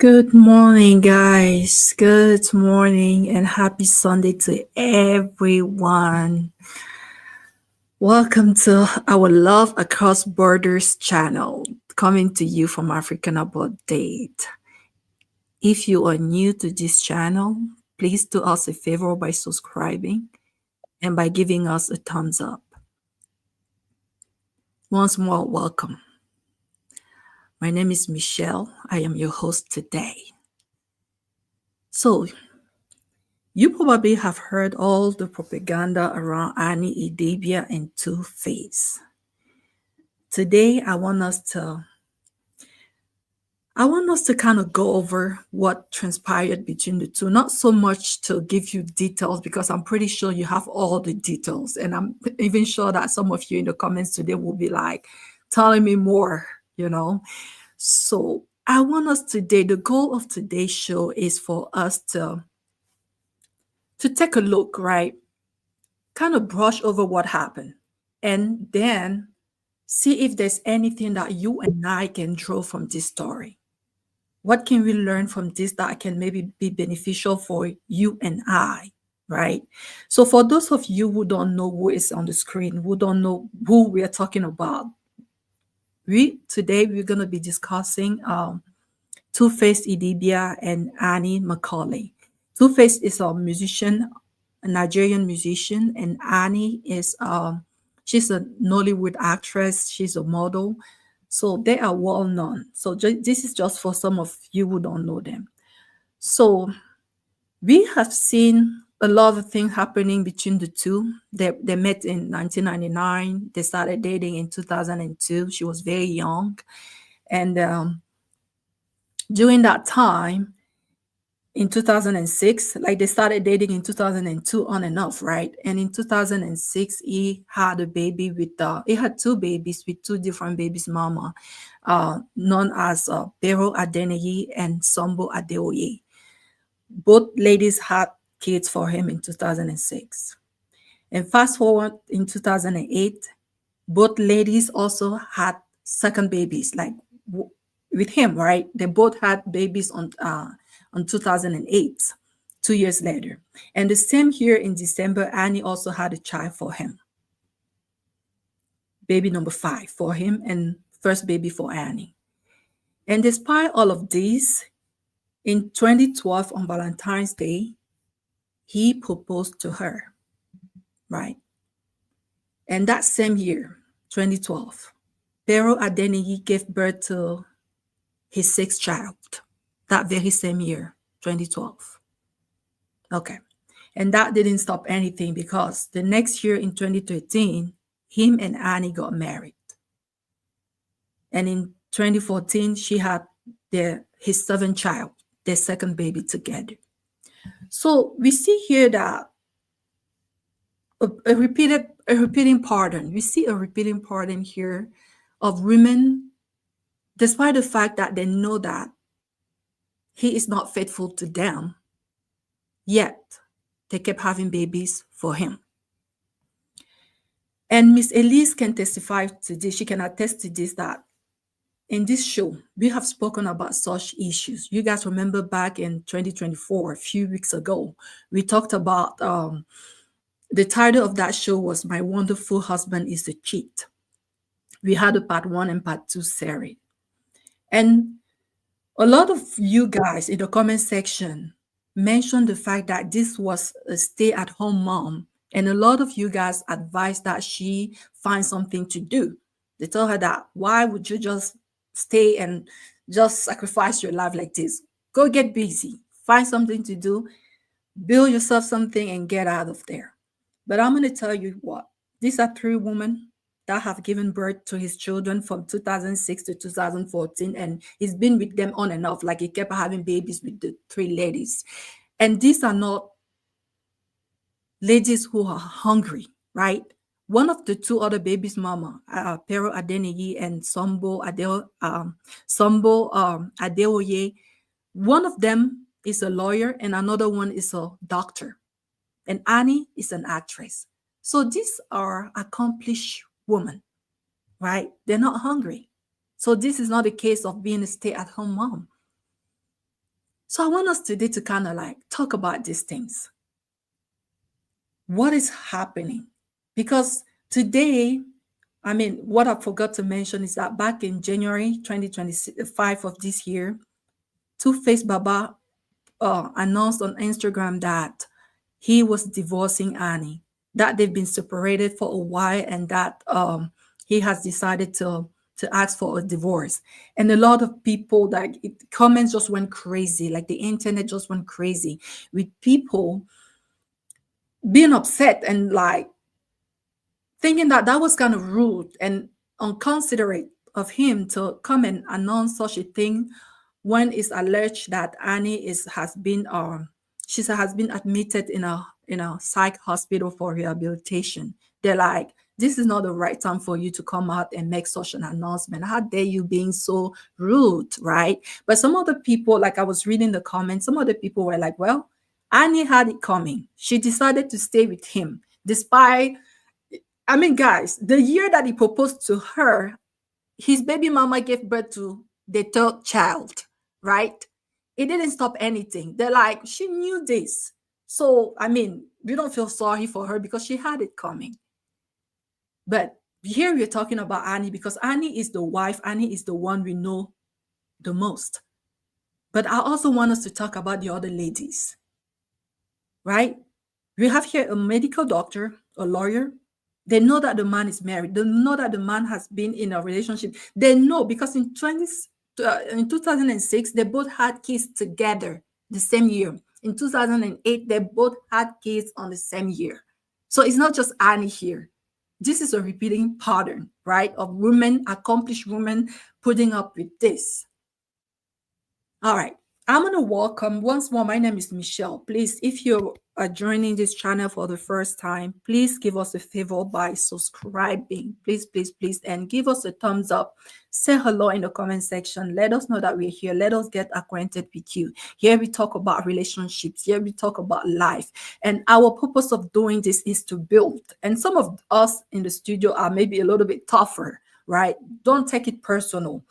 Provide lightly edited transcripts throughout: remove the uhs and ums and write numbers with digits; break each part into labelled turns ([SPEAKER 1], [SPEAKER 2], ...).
[SPEAKER 1] Good morning, guys. Good morning and happy Sunday to everyone. Welcome to our Love Across Borders channel, coming to you from African About Date. If you are new to this channel, please do us a favor by subscribing and by giving us a thumbs up. Once more, welcome. My name is Michelle. I am your host today. So, you probably have heard all the propaganda around Annie, Idibia, and 2Face. Today, I want us to kind of go over what transpired between the two. Not so much to give you details because I'm pretty sure you have all the details, and I'm even sure that some of you in the comments today will be like telling me more. So I want us today. The goal of today's show is for us to take a look, right? Kind of brush over what happened and then see if there's anything that you and I can draw from this story. What can we learn from this that can maybe be beneficial for you and I, right? So for those of you who don't know who is on the screen, who don't know who we are talking about, today we're going to be discussing 2Face Idibia and Annie Macaulay. 2Face is a musician, a Nigerian musician, and Annie is she's a Nollywood actress. She's a model, so they are well known. So this is just for some of you who don't know them. So we have seen a lot of things happening between the two. They met in 1999. They started dating in 2002. She was very young, and during that time, in 2006, like they started dating in 2002 on and off, right? And in 2006, he had a baby with, he had two babies with two different babies' mama, known as Pero Adeneyi and Sombo Adeoye. Both ladies had kids for him in 2006. And fast forward in 2008, both ladies also had second babies, like with him, right? They both had babies on 2008, 2 years later. And the same year in December, Annie also had a child for him. Baby number 5 for him and first baby for Annie. And despite all of this, in 2012 on Valentine's Day, he proposed to her, right? And that same year, 2012, Pero Adeneyi gave birth to his 6th child, that very same year, 2012. Okay. And that didn't stop anything because the next year in 2013, him and Annie got married. And in 2014, she had his 7th child, their second baby together. So we see here that a repeating pattern. We see a repeating pattern here of women, despite the fact that they know that he is not faithful to them, yet they kept having babies for him. And Miss Elise can testify to this. She can attest to this, that in this show, we have spoken about such issues. You guys remember back in 2024, a few weeks ago, we talked about the title of that show was My Wonderful Husband is a Cheat. We had a part 1 and part 2 series. And a lot of you guys in the comment section mentioned the fact that this was a stay-at-home mom. And a lot of you guys advised that she find something to do. They told her that, why would you just stay and just sacrifice your life like this? Go get busy, find something to do, build yourself something and get out of there. But I'm going to tell you what, these are 3 women that have given birth to his children from 2006 to 2014. And he's been with them on and off, like he kept having babies with the 3 ladies. And these are not ladies who are hungry, right? One of the 2 other babies' mama, Pero Adeneyi and Sombo Adeoye, one of them is a lawyer and another one is a doctor. And Annie is an actress. So these are accomplished women, right? They're not hungry. So this is not a case of being a stay-at-home mom. So I want us today to kind of like talk about these things. What is happening? Because today, I mean, what I forgot to mention is that back in January 2025 of this year, 2Baba announced on Instagram that he was divorcing Annie, that they've been separated for a while, and that he has decided to ask for a divorce. And a lot of people, like, comments just went crazy, like the internet just went crazy with people being upset and like thinking that that was kind of rude and unconsiderate of him to come and announce such a thing when it's alleged that Annie has been admitted in a psych hospital for rehabilitation. They're like, this is not the right time for you to come out and make such an announcement. How dare you being so rude, right? But some of the people, like I was reading the comments, some of the people were like, well, Annie had it coming. She decided to stay with him despite, I mean, guys, the year that he proposed to her, his baby mama gave birth to the third child, right? It didn't stop anything. They're like, she knew this. So, I mean, we don't feel sorry for her because she had it coming. But here we're talking about Annie because Annie is the wife. Annie is the one we know the most. But I also want us to talk about the other ladies, right? We have here a medical doctor, a lawyer. They know that the man is married. They know that the man has been in a relationship. They know because in 2006, they both had kids together the same year. In 2008, they both had kids on the same year. So it's not just Annie here. This is a repeating pattern, right? Of women, accomplished women, putting up with this. All right. I'm going to welcome once more. My name is Michelle. Please, if you are joining this channel for the first time, please give us a favor by subscribing. Please, please, please, and give us a thumbs up. Say hello in the comment section. Let us know that we're here. Let us get acquainted with you. Here we talk about relationships. Here we talk about life. And our purpose of doing this is to build. And some of us in the studio are maybe a little bit tougher, right? Don't take it personal.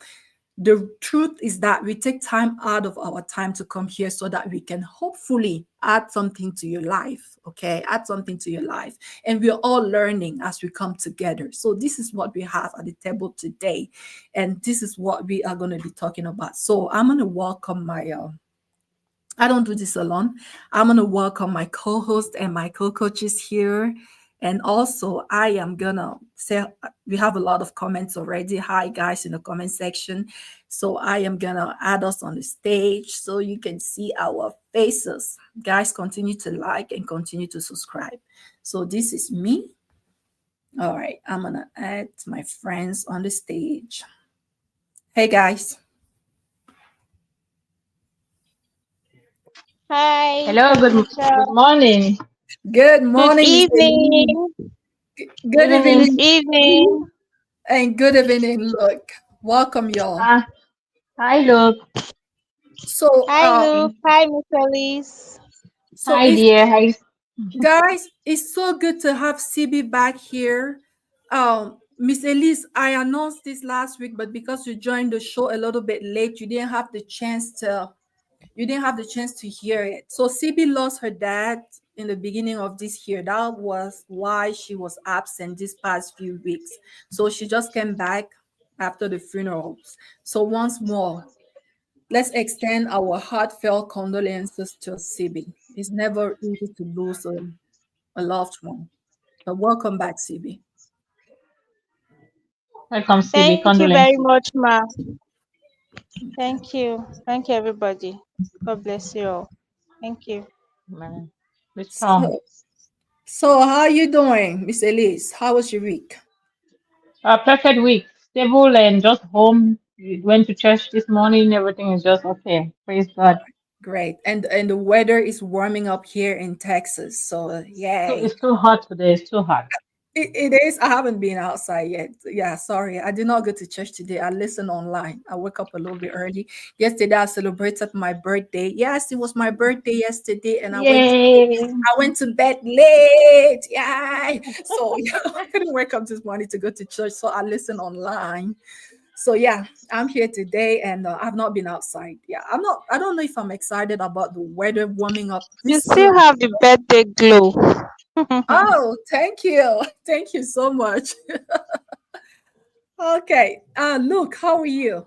[SPEAKER 1] The truth is that we take time out of our time to come here so that we can hopefully add something to your life, okay? Add something to your life. And we're all learning as we come together. So this is what we have at the table today. And this is what we are going to be talking about. So I'm going to welcome my I don't do this alone. I'm going to welcome my co-host and my co-coaches here. And also, I am going to say, we have a lot of comments already. Hi, guys, in the comment section. So I am going to add us on the stage so you can see our faces. Guys, continue to like and continue to subscribe. So this is me. All right, I'm going to add my friends on the stage. Hey, guys.
[SPEAKER 2] Hi.
[SPEAKER 3] Hello, good morning.
[SPEAKER 1] Good
[SPEAKER 2] Good
[SPEAKER 1] morning, Mr. Lee.
[SPEAKER 2] evening.
[SPEAKER 1] Good
[SPEAKER 3] Evening.
[SPEAKER 2] Good
[SPEAKER 1] evening.
[SPEAKER 2] evening.
[SPEAKER 1] And good evening, look. Welcome, y'all.
[SPEAKER 3] Hi, Luke.
[SPEAKER 1] So,
[SPEAKER 2] Hi, Luke. Hi, Miss Elise.
[SPEAKER 1] so
[SPEAKER 3] Hi,
[SPEAKER 1] if
[SPEAKER 3] dear. Hi.
[SPEAKER 1] guys, it's so good to have CB back here. Miss Elise, I announced this last week, but because you joined the show a little bit late, you didn't have the chance to hear it. So CB lost her dad in the beginning of this year. That was why she was absent these past few weeks. So she just came back after the funerals. So once more, let's extend our heartfelt condolences to CB. It's never easy to lose a loved one. But welcome back, CB.
[SPEAKER 3] Welcome, CB.
[SPEAKER 2] Thank you very
[SPEAKER 3] Condolences.
[SPEAKER 2] much, Ma. Thank you. Thank you, everybody. God bless you all. Thank you.
[SPEAKER 3] Man, be strong.
[SPEAKER 1] So, so how are you doing, Miss Elise? How was your week?
[SPEAKER 3] Perfect week. Stable and just home. We went to church this morning. Everything is just okay. Praise God.
[SPEAKER 1] Great. And the weather is warming up here in Texas. So
[SPEAKER 3] So
[SPEAKER 1] yay.
[SPEAKER 3] it's too hot today. It's too hot.
[SPEAKER 1] It is. I haven't been outside yet. Yeah, sorry. I did not go to church today. I listened online. I woke up a little bit early. Yesterday I celebrated my birthday. Yes, it was my birthday yesterday, and
[SPEAKER 3] Yay.
[SPEAKER 1] I went to bed late. Yay. So yeah, I couldn't wake up this morning to go to church. So I listened online. So yeah, I'm here today, and I've not been outside. Yeah, I'm not. I don't know if I'm excited about the weather warming up
[SPEAKER 2] You
[SPEAKER 1] this
[SPEAKER 2] still
[SPEAKER 1] soon.
[SPEAKER 2] have the birthday glow.
[SPEAKER 1] Oh, thank you, thank you so much. Okay, Luke, how are you?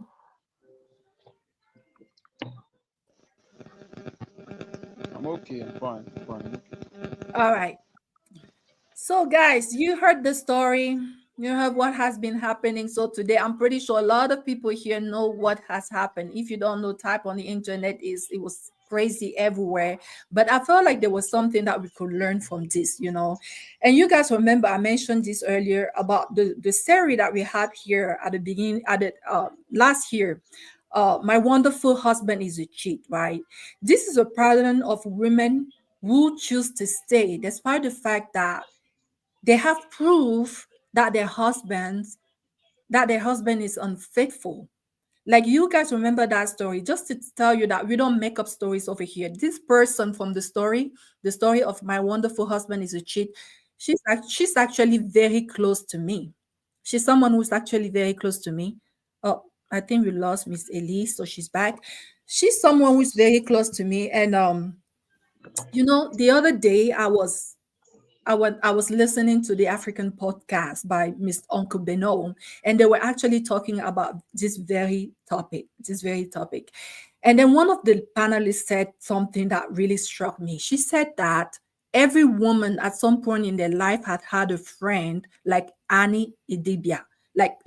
[SPEAKER 4] I'm okay. I'm fine. I'm fine. I'm okay.
[SPEAKER 1] All right. So, guys, you heard the story. You heard what has been happening. So, today, I'm pretty sure a lot of people here know what has happened. If you don't know, type on the internet. It was crazy everywhere. But I felt like there was something that we could learn from this. And you guys remember I mentioned this earlier about the series that we had here at the beginning, at the last year. My wonderful husband is a cheat, right? This is a pattern of women who choose to stay despite the fact that they have proof that their husband is unfaithful. Like, you guys remember that story. Just to tell you that we don't make up stories over here. This person from the story of my wonderful husband is a cheat, she's actually very close to me. She's someone who's actually very close to me. Oh, I think we lost Miss Elise, so she's back. She's someone who's very close to me. And the other day I was listening to the African podcast by Miss Uncle Beno, and they were actually talking about this very topic. This very topic. And then one of the panelists said something that really struck me. She said that every woman at some point in their life had a friend like Annie Idibia. Like,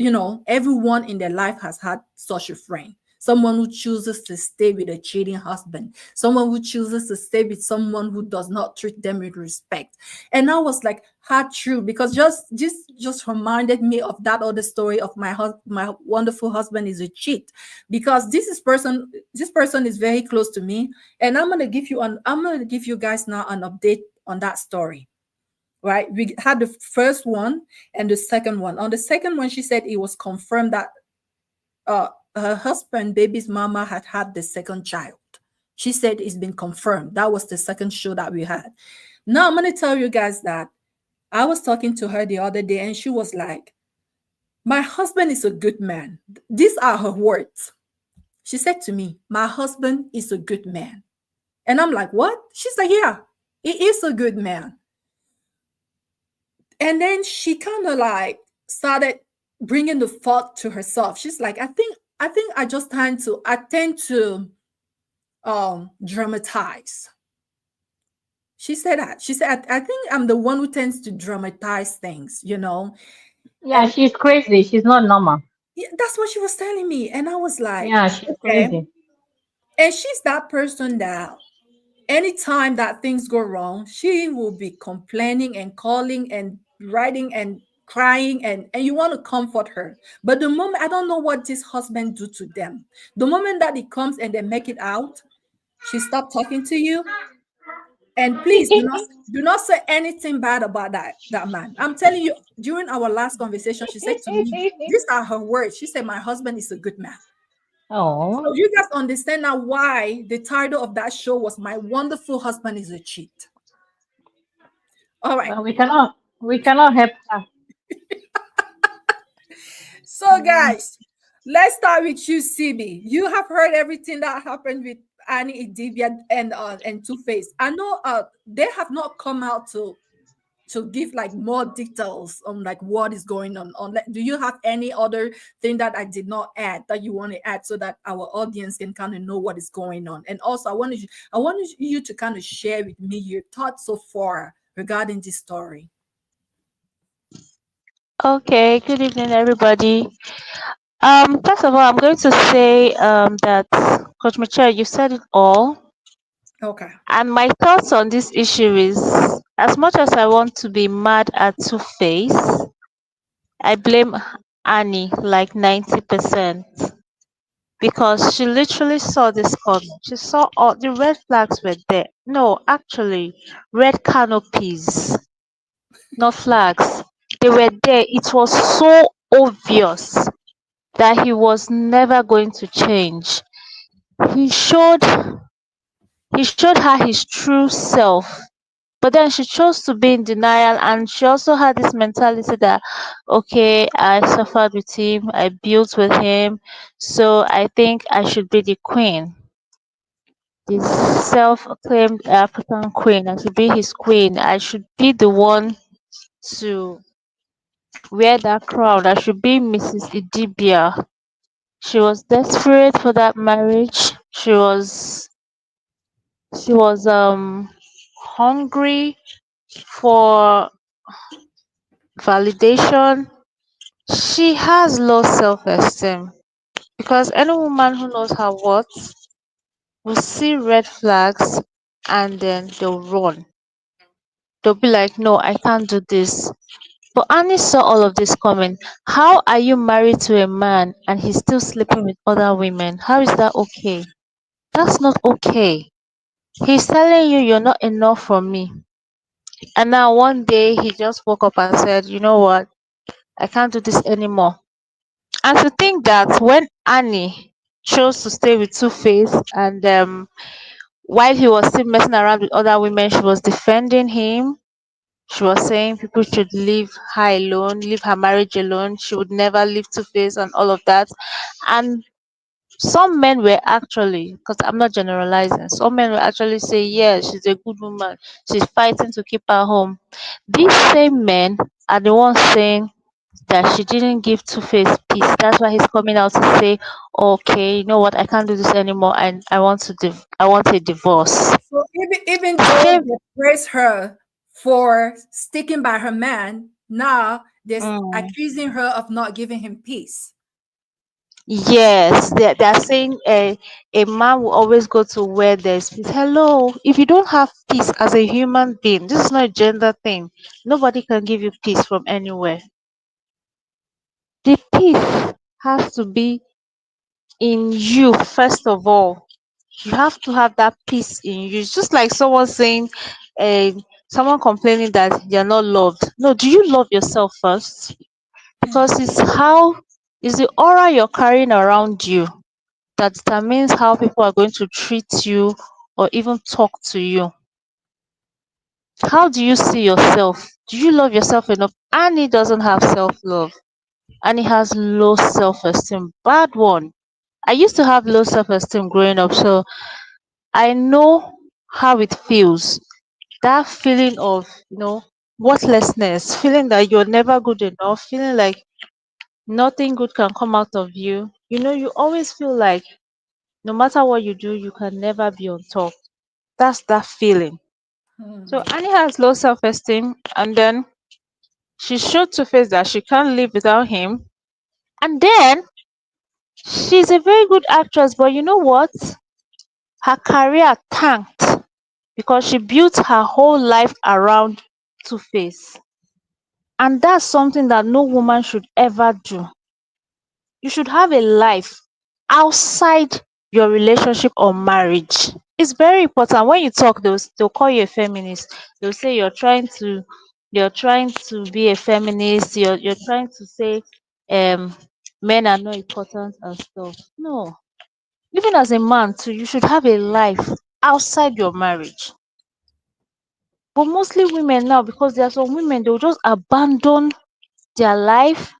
[SPEAKER 1] everyone in their life has had such a friend. Someone who chooses to stay with a cheating husband, someone who chooses to stay with someone who does not treat them with respect. And I was like, how true, because just reminded me of that other story of my wonderful husband is a cheat. Because this person is very close to me, and I'm gonna give you guys now an update on that story. Right, we had the first one and the second one. On the second one, she said it was confirmed that her husband baby's mama had the second child. She said it's been confirmed. That was the second show that we had. Now I'm going to tell you guys that I was talking to her the other day, and she was like, my husband is a good man. These are her words. She said to me, my husband is a good man. And I'm like, what? She's like, yeah, he is a good man. And then she kind of like started bringing the fault to herself. She's like, I think I tend to dramatize. She said that. She said, I think I'm the one who tends to dramatize things.
[SPEAKER 3] Yeah,
[SPEAKER 1] And
[SPEAKER 3] she's crazy. She's not normal.
[SPEAKER 1] yeah, that's what she was telling me. And I was like,
[SPEAKER 3] Yeah, she's
[SPEAKER 1] okay.
[SPEAKER 3] crazy.
[SPEAKER 1] And she's that person that anytime that things go wrong, she will be complaining and calling and writing and crying, and you want to comfort her. But the moment, I don't know what this husband do to them. The moment that he comes and they make it out, she stop talking to you. And please do not say anything bad about that man. I'm telling you, during our last conversation, she said to me, these are her words. She said, my husband is a good man. So
[SPEAKER 3] Oh,
[SPEAKER 1] you guys understand now why the title of that show was My Wonderful Husband is a Cheat. All right.
[SPEAKER 3] well, we cannot help her.
[SPEAKER 1] So,
[SPEAKER 3] Mm.
[SPEAKER 1] guys, let's start with you, CB. You have heard everything that happened with Annie Idibia and Two Face. I know they have not come out to give like more details on like what is going on. Like, do you have any other thing that I did not add that you want to add so that our audience can kind of know what is going on? And also, I wanted you to kind of share with me your thoughts so far regarding this story.
[SPEAKER 2] Okay, good evening, everybody. First of all, I'm going to say that Coach Michelle, you said it all.
[SPEAKER 1] Okay.
[SPEAKER 2] And my thoughts on this issue is, as much as I want to be mad at Two Face, I blame Annie like 90% because she literally saw this coming. She saw all the red flags were there. No, actually, red canopies, not flags. They were there. It was so obvious that he was never going to change. He showed he showed her his true self But then she chose to be in denial, and she also had this mentality that, okay, I suffered with him, I built with him, so I think I should be the queen, the self-acclaimed African queen. I should be his queen. I should be the one to wear that crown. I should be Mrs. Idibia. She was desperate for that marriage. She was hungry for validation. She has low self-esteem because any woman who knows her worth will see red flags and then they'll run. They'll be like, no, I can't do this. But Annie saw all of this coming. How are you married to a man and he's still sleeping with other women? How is that okay? That's not okay. He's telling you you're not enough for me. And now one day he just woke up and said, you know what? I can't do this anymore. And to think that when Annie chose to stay with Two-Face and while he was still messing around with other women, she was defending him. She was saying people should leave her alone, leave her marriage alone. She would never leave Two-Face and all of that. And some men were actually, because I'm not generalizing, some men will actually say, yeah, she's a good woman. She's fighting to keep her home. These same men are the ones saying that she didn't give Two-Face peace. That's why he's coming out to say, okay, you know what, I can't do this anymore and I want a divorce.
[SPEAKER 1] So even though
[SPEAKER 2] Same.
[SPEAKER 1] they praise her for sticking by her man, now they're
[SPEAKER 2] Mm.
[SPEAKER 1] accusing her of not giving him peace.
[SPEAKER 2] Yes, they're saying a man will always go to where there's peace. Hello, if you don't have peace as a human being, this is not a gender thing. Nobody can give you peace from anywhere. The peace has to be in you first of all. You have to have that peace in you. It's just like someone saying, uh, someone complaining that you're not loved. No, do you love yourself first?
[SPEAKER 1] Hmm.
[SPEAKER 2] Because it's the aura you're carrying around you that determines how people are going to treat you or even talk to you. How do you see yourself? Do you love yourself enough? Annie doesn't have self love. Annie has low self esteem. Bad one. I used to have low self esteem growing up, so I know how it feels. That feeling of, worthlessness, feeling that you're never good enough, feeling like nothing good can come out of you. You always feel like no matter what you do, you can never be on top. That's that feeling. So
[SPEAKER 1] Hmm.
[SPEAKER 2] Annie has low self esteem, and then she showed to face that she can't live without him. And then she's a very good actress, but you know what? Her career tanked because she built her whole life around Two Face. And that's something that no woman should ever do. You should have a life outside your relationship or marriage. It's very important. When you talk, they'll call you a feminist. They'll say you're trying to be a feminist. You're trying to say um men are not important and stuff. No. Even as a man too, you should have a life outside your marriage. But mostly women now, because there are some women, they'll just abandon their life,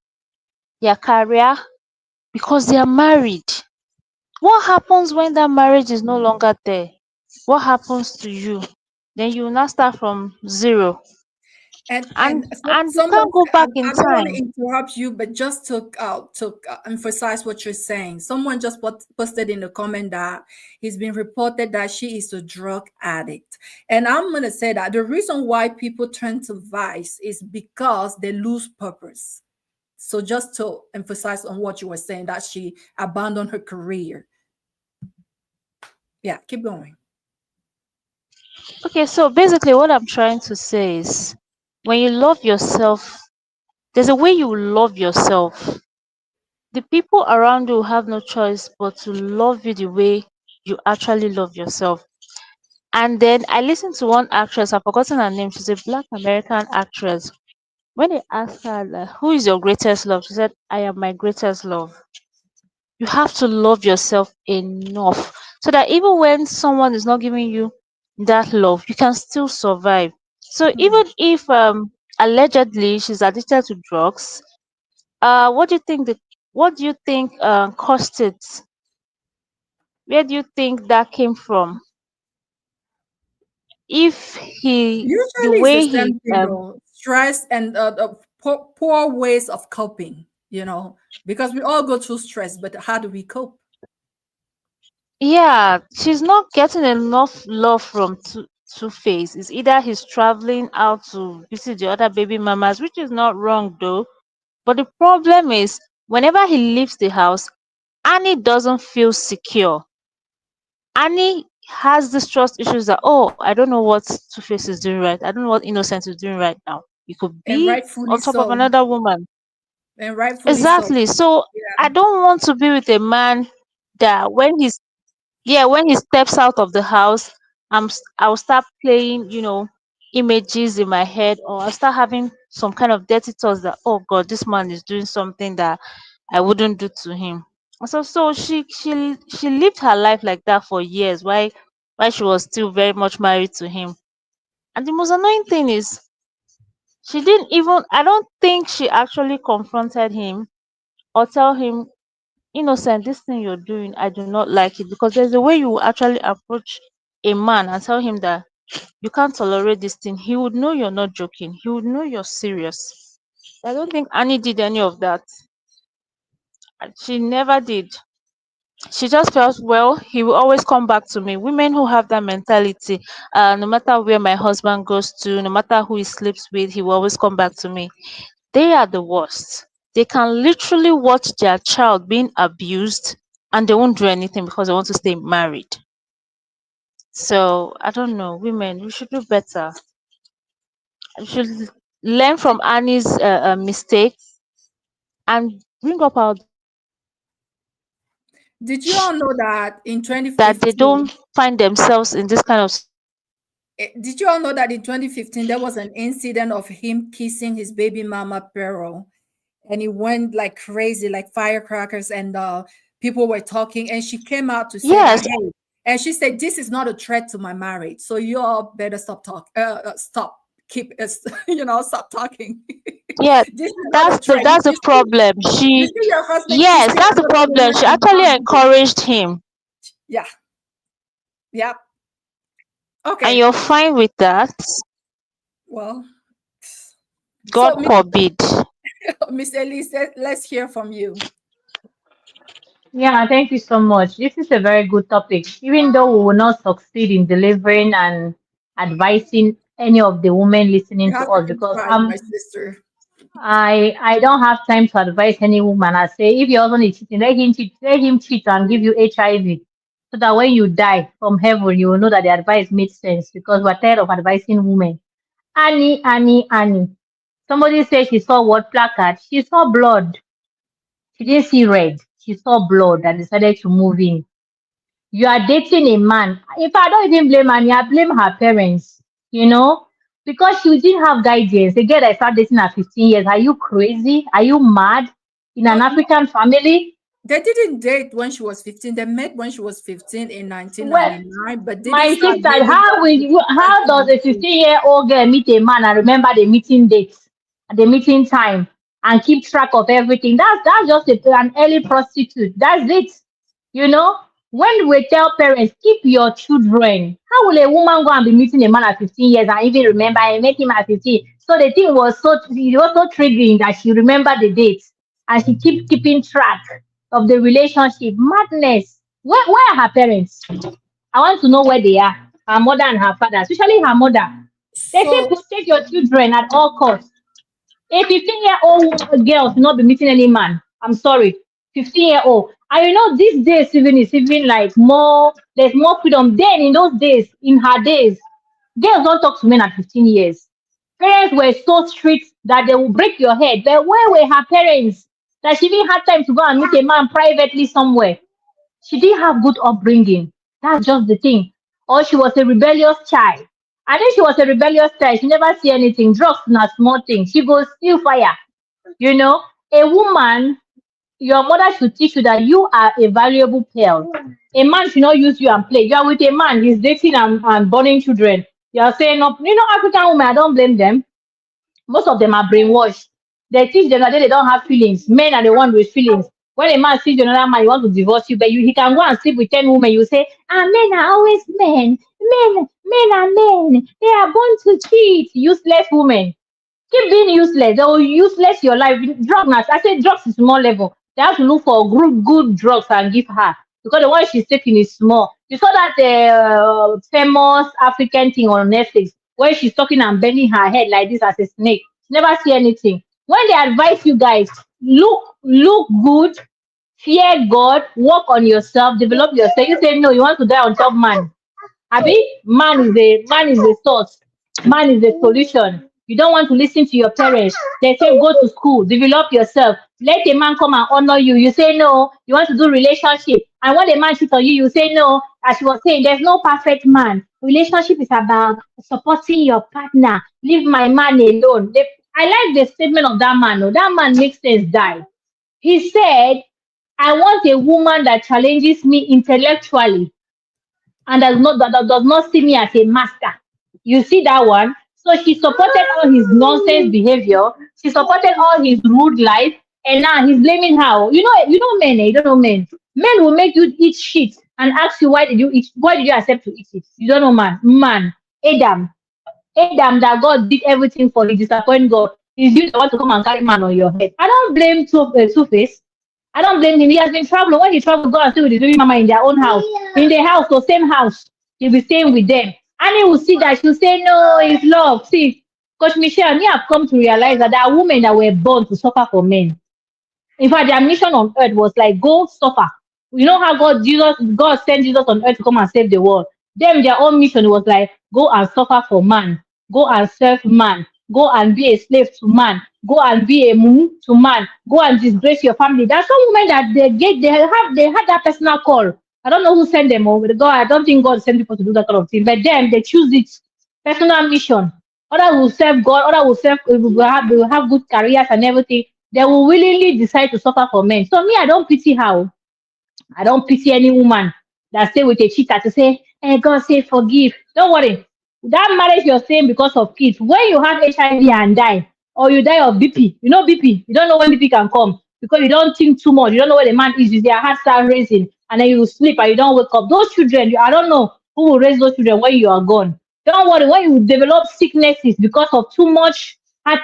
[SPEAKER 2] their career, because they are married. What happens when that marriage is no longer there? What happens to you? Then you will now start from zero.
[SPEAKER 1] And
[SPEAKER 2] And you
[SPEAKER 1] someone,
[SPEAKER 2] can't go back in
[SPEAKER 1] I don't want to
[SPEAKER 2] time.
[SPEAKER 1] interrupt you, but just to emphasize what you're saying, someone just posted in the comment that it's been reported that she is a drug addict, and I'm gonna say that the reason why people turn to vice is because they lose purpose. So just to emphasize on what you were saying, that she abandoned her career. Yeah, keep going.
[SPEAKER 2] Okay, so basically what I'm trying to say is when you love yourself, there's a way you love yourself. The people around you have no choice but to love you the way you actually love yourself. And then I listened to one actress, I've forgotten her name, she's a black American actress. When they asked her, like, who is your greatest love? She said, I am my greatest love. You have to love yourself enough so that even when someone is not giving you that love, you can still survive. So even if allegedly she's addicted to drugs, what do you think caused it? Where do you think that came from? If the
[SPEAKER 1] Usually it's the
[SPEAKER 2] way he
[SPEAKER 1] same thing though. Stress and poor ways of coping, because we all go through stress, but how do we cope?
[SPEAKER 2] yeah, she's not getting enough love from Two-Face. It's either he's traveling out to visit the other baby mamas, which is not wrong though. But the problem is, whenever he leaves the house, Annie doesn't feel secure. Annie has this trust issues that, oh, I don't know what Two-Face is doing right. I don't know what Innocent is doing right now. He could
[SPEAKER 1] And
[SPEAKER 2] be
[SPEAKER 1] rightfully
[SPEAKER 2] on top of
[SPEAKER 1] so.
[SPEAKER 2] another woman.
[SPEAKER 1] And rightfully so.
[SPEAKER 2] Exactly. So
[SPEAKER 1] Yeah.
[SPEAKER 2] I don't want to be with a man that when he steps out of the house, I'll start playing, images in my head, or I'll start having some kind of dirty thoughts that, oh God, this man is doing something that I wouldn't do to him. So she lived her life like that for years, while she was still very much married to him. And the most annoying thing is, she didn't even I don't think she actually confronted him or tell him, Innocent, this thing you're doing, I do not like it. Because there's a way you will actually approach a man and tell him that you can't tolerate this thing. He would know you're not joking. He would know you're serious. I don't think Annie did any of that. And she never did. She just felt, well, he will always come back to me. Women who have that mentality, no matter where my husband goes to, no matter who he sleeps with, he will always come back to me. They are the worst. They can literally watch their child being abused and they won't do anything because they want to stay married. So I don't know, women, we should do better. We should learn from Annie's mistakes and bring up our daughters to see
[SPEAKER 1] Did you all know that in
[SPEAKER 2] that they
[SPEAKER 1] 2015,
[SPEAKER 2] don't find themselves in this kind of situation.
[SPEAKER 1] did you all know that in 2015 there was an incident of him kissing his baby mama Pearl, and it went like crazy, like firecrackers, and people were talking, and she came out to say that,
[SPEAKER 2] Yes,
[SPEAKER 1] hey, and she said, this is not a threat to my marriage, so you all better stop talking, stop, keep, stop talking.
[SPEAKER 2] yeah,
[SPEAKER 1] This is not a threat.
[SPEAKER 2] that's the problem.
[SPEAKER 1] You see your husband
[SPEAKER 2] Yes,
[SPEAKER 1] kissing
[SPEAKER 2] that's the
[SPEAKER 1] another
[SPEAKER 2] problem.
[SPEAKER 1] woman
[SPEAKER 2] She
[SPEAKER 1] and
[SPEAKER 2] actually
[SPEAKER 1] not do it.
[SPEAKER 2] encouraged him,
[SPEAKER 1] Yeah, yeah,
[SPEAKER 2] and
[SPEAKER 1] okay.
[SPEAKER 2] you're fine with that.
[SPEAKER 1] Well,
[SPEAKER 2] God
[SPEAKER 1] so Miss
[SPEAKER 2] forbid.
[SPEAKER 1] Miss Elise, let's hear from you.
[SPEAKER 3] Yeah, thank you so much. This is a very good topic. Even though we will not succeed in delivering and advising any of the women listening
[SPEAKER 1] You
[SPEAKER 3] to
[SPEAKER 1] have to
[SPEAKER 3] us,
[SPEAKER 1] keep
[SPEAKER 3] because
[SPEAKER 1] quiet, my sister.
[SPEAKER 3] I don't have time to advise any woman. I say if your husband is cheating, let him cheat and give you HIV, so that when you die from heaven, you will know that the advice made sense. Because we're tired of advising women. Annie, Annie, Annie. Somebody said she saw what placard? She saw blood. She didn't see red. She saw blood and decided to move in. You are dating a man. If I don't even blame Annie, I blame her parents, you know, because she didn't have guidance. A girl that started dating at 15 years. Are you crazy? Are you mad? In an
[SPEAKER 1] No,
[SPEAKER 3] African family?
[SPEAKER 1] they didn't date when she was 15. They met when she was 15 in
[SPEAKER 3] Well,
[SPEAKER 1] 1999, but didn't
[SPEAKER 3] my
[SPEAKER 1] start
[SPEAKER 3] sister,
[SPEAKER 1] dating
[SPEAKER 3] how does a
[SPEAKER 1] 1992.
[SPEAKER 3] 15-year-old girl meet a man and remember the meeting dates, the meeting time, and keep track of everything? That's just an early prostitute. That's it. You know, when we tell parents, keep your children, how will a woman go and be meeting a man at 15 years and even remember I met him at 15? So the thing was so triggering that she remembered the dates and she keep keeping track of the relationship. Madness. Where are her parents? I want to know where they are. Her mother and her father, especially her mother. They say
[SPEAKER 1] So
[SPEAKER 3] protect your children at all costs. A 15-year-old girl should not be meeting any man. I'm sorry. 15-year-old. And these days even is even like more, there's more freedom. Then in those days, in her days, girls don't talk to men at 15 years. Parents were so strict that they will break your head. But where were her parents? That she even had time to go and meet a man privately somewhere. She didn't have good upbringing. That's just the thing. Or she was a rebellious child. And if she was a rebellious child, she never see anything. Drugs not small thing. She goes still fire. You know, a woman, your mother should teach you that you are a valuable pearl. A man should not use you and play. You are with a man, he's dating and burning children. You are saying up, African women, I don't blame them. Most of them are brainwashed. They teach them that they don't have feelings. Men are the one with feelings. When a man sees another man, he wants to divorce you, but he can go and sleep with 10 women. You say, men are always men. Men are men. They are born to cheat. Useless women. Keep being useless. They will useless your life. Drugs, I say drugs is small level. They have to look for good drugs and give her because the one she's taking is small. You saw that famous African thing on Netflix where she's talking and bending her head like this as a snake. Never see anything. When they advise you guys, look good, fear God, work on yourself, develop yourself. You say no, you want to die on top man. Abi, man is the source. Man is the solution. You don't want to listen to your parents. They say go to school, develop yourself. Let a man come and honor you. You say no. You want to do relationship. And when a man cheats on you, you say no. As she was saying, there's no perfect man. Relationship is about supporting your partner. Leave my man alone. I like the statement of that man. Oh, that man makes sense, die. He said, I want a woman that challenges me intellectually and that does not see me as a master. You see that one? So she supported all his nonsense behavior. She supported all his rude life, and now he's blaming her. Men. You don't know men. Men will make you eat shit and ask you why did you eat? Why did you accept to eat it? You don't know, man. Adam, that God did everything for. He disappointed God. It's you that want to come and carry man on your head. I don't blame Two-Face. I don't blame him. He has been traveling. When he traveled, go and stay with his baby mama in their own house. In the house, the same house. He'll be staying with them. And he will see that. She'll say, no, it's love. See, Coach Michelle, me have come to realize that there are women that were born to suffer for men. In fact, their mission on earth was like, go suffer. You know how God sent Jesus on earth to come and save the world. Them, their own mission was like, go and suffer for man. Go and serve man. Go and be a slave to man. Go and be a mumu to man. Go and disgrace your family. There's some women that they had that personal call. I don't know who sent them over. God, I don't think God sent people to do that kind of thing. But them, they choose it. Personal mission. Others will serve God. Others will have good careers and everything. They will willingly decide to suffer for men. So me, I don't pity how. I don't pity any woman that stay with a cheater to say, hey, God say forgive. Don't worry. That marriage you're saying because of kids, when you have HIV and die, or you die of BP, you know BP, you don't know when BP can come because you don't think too much. You don't know where the man is. Their heart start racing, and then you sleep and you don't wake up. Those children, I don't know who will raise those children when you are gone. Don't worry. When you develop sicknesses because of too much heart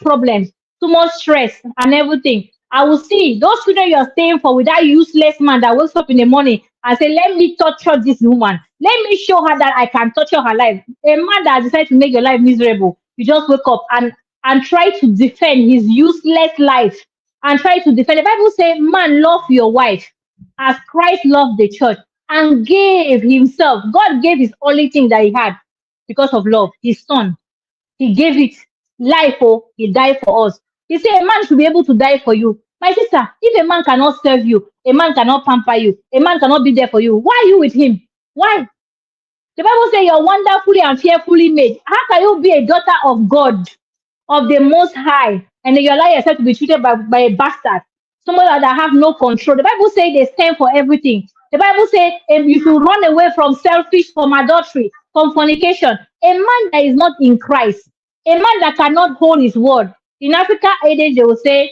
[SPEAKER 3] problems, too much stress and everything, I will see those children you are staying for with that useless man that wakes up in the morning and say, let me torture this woman. Let me show her that I can torture her life. A man that decides to make your life miserable, you just wake up and try to defend his useless life and try to defend. The Bible says, man, love your wife as Christ loved the church and gave himself. God gave his only thing that he had because of love, his son. He gave it life. Oh, he died for us. He said a man should be able to die for you. My sister, if a man cannot serve you, a man cannot pamper you, a man cannot be there for you, why are you with him? Why? The Bible says you're wonderfully and fearfully made. How can you be a daughter of God, of the Most High, and then you allow yourself to be treated by a bastard, somebody that have no control? The Bible says they stand for everything. The Bible says you should run away from selfish, from adultery, from fornication. A man that is not in Christ, a man that cannot hold his word. In Africa, they will say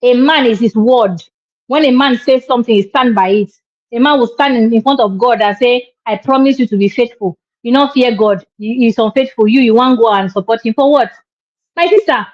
[SPEAKER 3] a man is his word. When a man says something, he stand by it. A man will stand in front of God and say, I promise you to be faithful. You don't fear God. He's unfaithful. You won't go and support him. For what? My sister,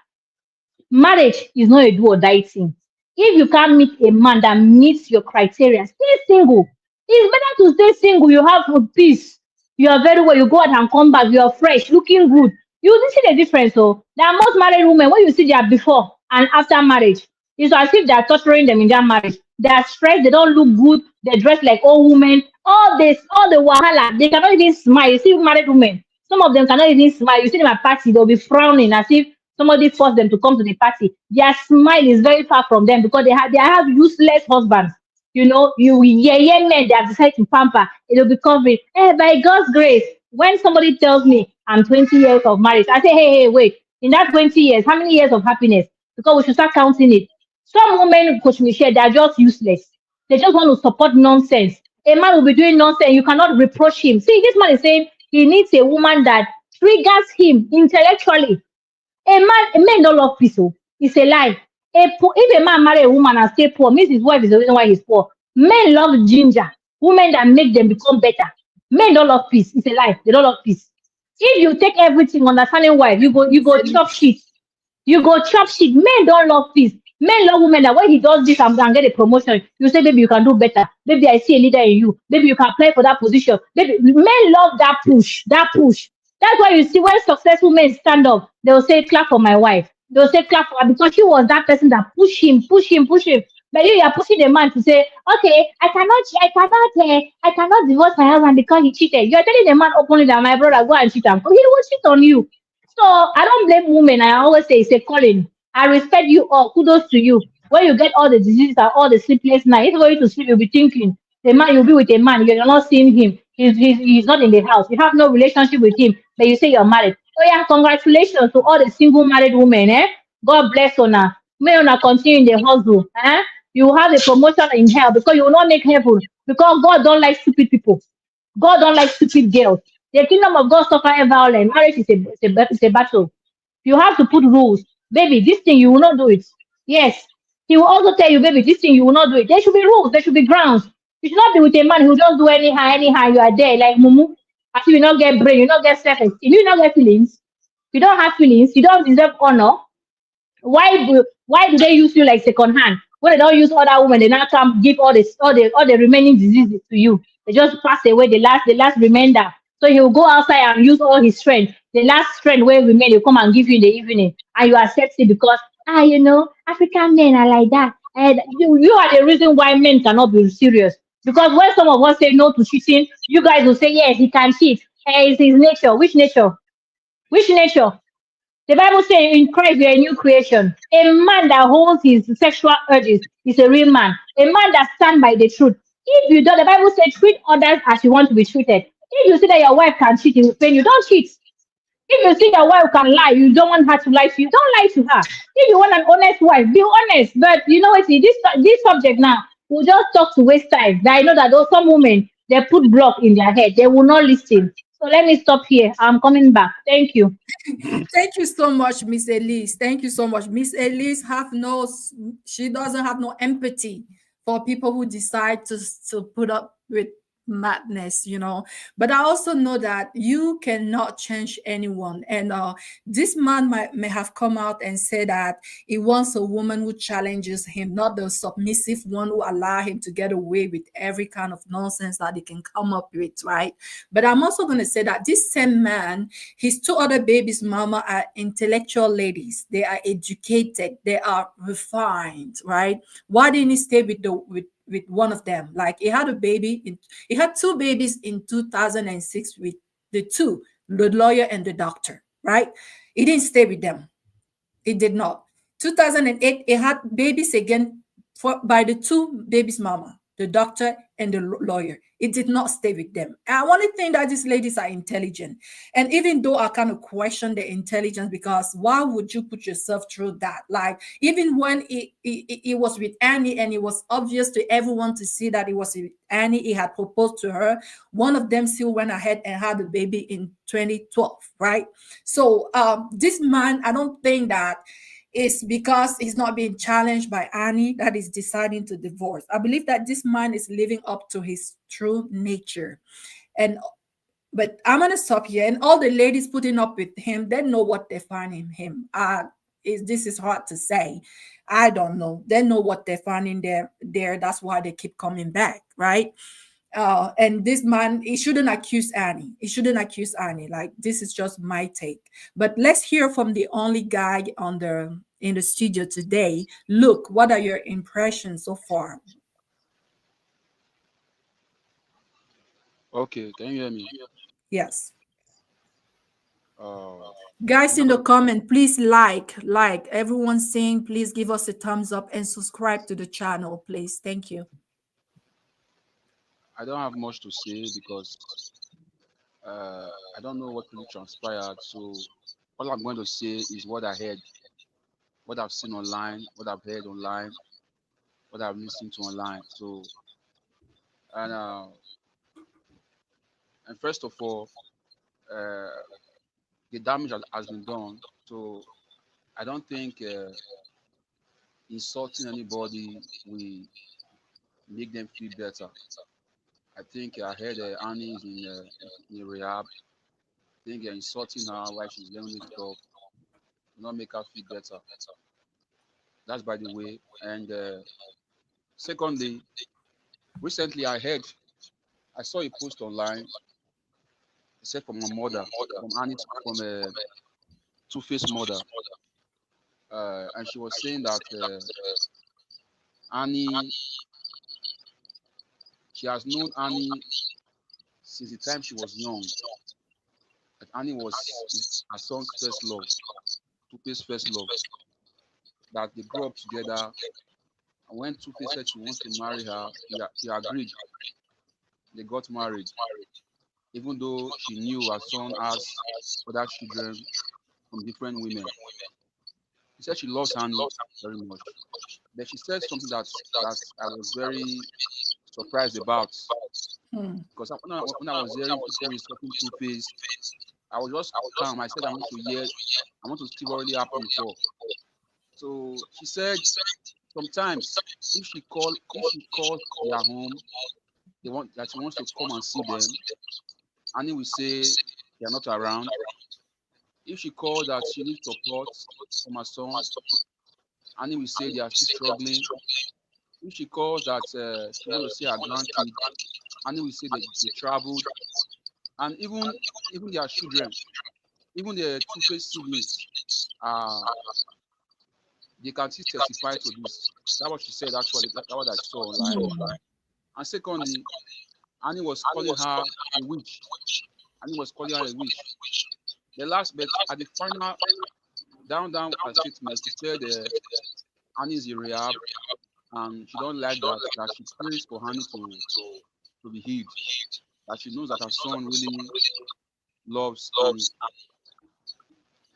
[SPEAKER 3] marriage is not a do or die thing. If you can't meet a man that meets your criteria, stay single. It's better to stay single. You have peace. You are very well. You go out and come back. You are fresh, looking good. You see the difference. So there are most married women, when you see their before and after marriage, it's as if they are torturing them in their marriage. They are stressed. They don't look good. They dress like old women. All the wahala. They cannot even smile. You see married women. Some of them cannot even smile. You see them at party. They'll be frowning as if somebody forced them to come to the party. Their smile is very far from them because they have useless husbands. You know, men, they have decided to pamper. It'll be covering. Hey, by God's grace, when somebody tells me I'm 20 years of marriage, I say, hey, wait. In that 20 years, how many years of happiness? Because we should start counting it. Some women, Coach Michelle, they are just useless. They just want to support nonsense. A man will be doing nonsense. You cannot reproach him. See, this man is saying He needs a woman that triggers him intellectually. A man don't love peace. Oh. It's a lie. If a man marry a woman and stay poor, means his wife is the reason why he's poor. Men love ginger, women that make them become better. Men don't love peace. It's a lie. They don't love peace. If you take everything, understanding wife, you go chop shit. You go chop shit. Men don't love peace. Men love women that when he does this and get a promotion, you say, baby, you can do better. Maybe I see a leader in you. Maybe you can apply for that position. Maybe men love that push. That push. That's why you see when successful men stand up, they'll say, clap for my wife. They'll say, clap for her because she was that person that push him, push him, push him. But you are pushing the man to say, okay, I cannot divorce my husband because he cheated. You're telling the man openly that my brother go and cheat him. He will cheat on you. So I don't blame women. I always say it's a calling. I respect you all. Kudos to you. When you get all the diseases and all the sleepless nights, it's going to sleep. You'll be thinking the man you'll be with a man. You're not seeing him. He's not in the house. You have no relationship with him, but you say you're married. So yeah, congratulations to all the single married women. God bless Ona. May Ona continue in the hustle. You will have a promotion in hell because you will not make heaven. Because God don't like stupid people. God don't like stupid girls. The kingdom of God suffer violence. Marriage is a battle. You have to put rules. Baby, this thing you will not do it. Yes. He will also tell you, baby, this thing you will not do it. There should be rules, there should be grounds. You should not be with a man who just do anyhow, you are there, like Mumu. As if you not get brain, you not get self-esteem, you not get feelings. You don't have feelings, you don't deserve honor. Why do they use you like second hand? When they don't use other women, they now come give all the remaining diseases to you. They just pass away the last remainder. So he will go outside and use all his strength. The last strength where remain, he'll come and give you in the evening, and you accept it because African men are like that. And you are the reason why men cannot be serious. Because when some of us say no to cheating, you guys will say yes, he can cheat. It's his nature. Which nature? Which nature? The Bible says in Christ we are a new creation. A man that holds his sexual urges is a real man. A man that stands by the truth. If you don't, the Bible says treat others as you want to be treated. If you see that your wife can cheat, it will pain you. Don't cheat. If you see your wife can lie, you don't want her to lie to you. Don't lie to her. If you want an honest wife, be honest. But you know what? This subject now, we'll just talk to waste time. I know that those some women they put block in their head. They will not listen. So let me stop here. I'm coming back. Thank you.
[SPEAKER 1] Thank you so much, Miss Elise. Thank you so much. Miss Elise she doesn't have no empathy for people who decide to put up with madness. But I also know that you cannot change anyone. And this man may have come out and said that he wants a woman who challenges him, not the submissive one who allow him to get away with every kind of nonsense that he can come up with, right? But I'm also going to say that this same man, his two other babies' mama are intellectual ladies. They are educated. They are refined, right? Why didn't he stay with one of them? Like he had two babies in 2006 with the lawyer and the doctor, right? He didn't stay with them. He did not. 2008, he had babies again by the two babies' mama, the doctor and the lawyer. It did not stay with them. And I want to think that these ladies are intelligent. And even though I kind of question their intelligence, because why would you put yourself through that? Like, even when he was with Annie and it was obvious to everyone to see that he was with Annie, he had proposed to her. One of them still went ahead and had a baby in 2012, right? So this man, I don't think that it's because he's not being challenged by Annie that he's deciding to divorce. I believe that this man is living up to his true nature. But I'm gonna stop here. And all the ladies putting up with him, they know what they find in him. This is hard to say. I don't know. They know what they find in there. That's why they keep coming back, right? And this man, he shouldn't accuse Annie. He shouldn't accuse Annie. Like, this is just my take. But let's hear from the only guy in the studio today. Look, what are your impressions so far?
[SPEAKER 4] Okay, can you hear me?
[SPEAKER 1] Yes.
[SPEAKER 4] Uh,
[SPEAKER 1] Guys in
[SPEAKER 4] no,
[SPEAKER 1] the comment, please like. Everyone saying, please give us a thumbs up and subscribe to the channel, please. Thank you.
[SPEAKER 4] I don't have much to say because I don't know what really transpired. So all I'm going to say is what I heard, what I've seen online, what I've heard online, what I've listened to online. And uh, and first of all, uh, the damage has been done. So I don't think insulting anybody will make them feel better. I think I heard Annie is in rehab. I think insulting her while she's learning this stuff will not make her feel better. That's by the way. And secondly, recently I saw a post online. It said from my mother, from Annie's, from a two-faced mother, and she was saying that Annie, she has known Annie since the time she was young. That Annie was her son's first love, Two-Face first love. That they grew up together. And when Two-Face said she wants to marry her, he agreed. They got married, even though she knew her son has other children from different women. She said she loves Annie very much. But she said something that I was very surprised about
[SPEAKER 1] Hmm.
[SPEAKER 4] because when I was hearing people insulting Two-Face, I was just calm. I said I want to see what really happened before. So she said sometimes if she calls their home, they want that she wants to come and see them. Annie will say they are not around. If she calls that she needs support from her son, Annie will say they are still struggling. If she calls that she wants to see her grandkid, Annie will say they traveled. And even their children, even the Two-Face siblings, uh, they can still testify to this. That's what she said actually. That's what I saw online. And secondly, Annie was calling her a witch. Annie was calling her a witch. The last, but at the final down her statement, she said Annie is in rehab and she don't like that she prays for Annie to be healed. That she knows that her son really loves Annie.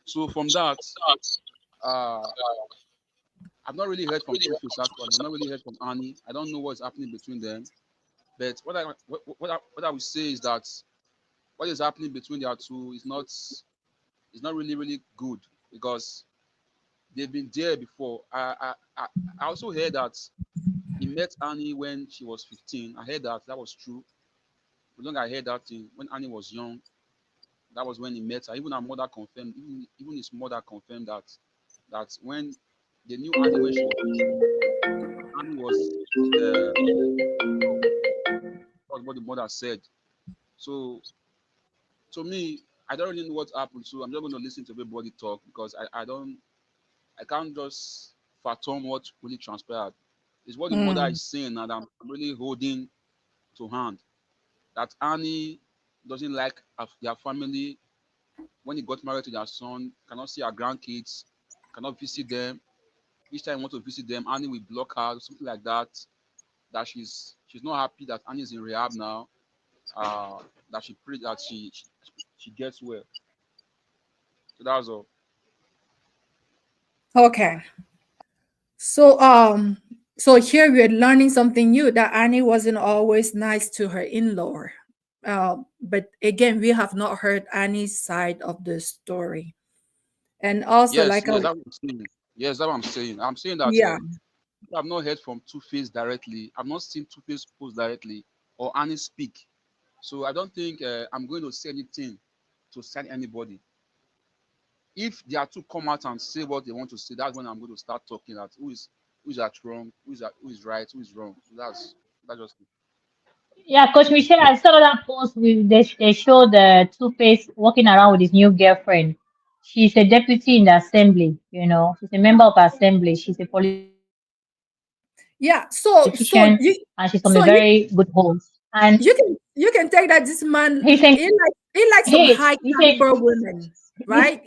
[SPEAKER 4] So from that, uh, I've not really heard from Two-Face actually. I've not really heard from Annie. I don't know what's happening between them. But what I would say is that what is happening between their two is not really good because they've been there before. I also heard that he met Annie when she was 15. I heard that was true. As long as I heard that thing when Annie was young, that was when he met her. Even her mother confirmed. Even his mother confirmed that when they knew Annie when she was 15, Annie was was what the mother said. So to me, I don't really know what happened. So I'm just going to listen to everybody talk because I can't just fathom what really transpired. It's what the mother
[SPEAKER 1] Hmm.
[SPEAKER 4] is saying and I'm really holding to hand. That Annie doesn't like their family when he got married to their son, cannot see her grandkids, cannot visit them. Each time I want to visit them, Annie will block her, something like that. That she's not happy that Annie is in rehab now. Uh, that she prayed that she gets well. So that's all.
[SPEAKER 1] Okay. So here we're learning something new that Annie wasn't always nice to her in-law. But again, we have not heard Annie's side of the story. And also,
[SPEAKER 4] Yes,
[SPEAKER 1] like,
[SPEAKER 4] yes, that's what I'm saying. Yes, that's what I'm saying. I'm saying that
[SPEAKER 1] yeah,
[SPEAKER 4] I've not heard from Two-Face directly. I've not seen Two-Face post directly or Annie speak. So I don't think I'm going to say anything to send anybody. If they are to come out and say what they want to say, that's when I'm going to start talking at who is at wrong, who is right, who is wrong. So that's just it.
[SPEAKER 3] Yeah, Coach Michelle, I saw that post with they show the Two-Face walking around with his new girlfriend. She's a deputy in the assembly, you know. She's a member of assembly. She's a politician
[SPEAKER 1] yeah.
[SPEAKER 3] and she's from a very good
[SPEAKER 1] So
[SPEAKER 3] home. And
[SPEAKER 1] you can take that this man
[SPEAKER 3] he's en-
[SPEAKER 1] he likes some high
[SPEAKER 3] he's a
[SPEAKER 1] caliber women, right?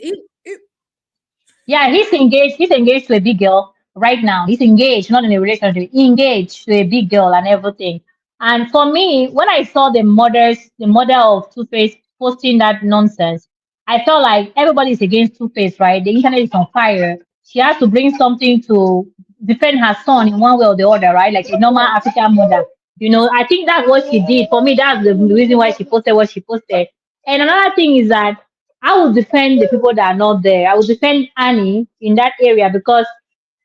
[SPEAKER 3] Yeah, he's engaged. He's engaged to a big girl right now. He's engaged, not in a relationship. Engaged to a big girl and everything. And for me, when I saw the mother of Two Face posting that nonsense, I felt like everybody is against Two Face, right? The internet is on fire. She has to bring something to defend her son in one way or the other, right? Like a normal African mother. You know, I think that's what she did. For me, that's the reason why she posted what she posted. And another thing is that I would defend the people that are not there. I would defend Annie in that area because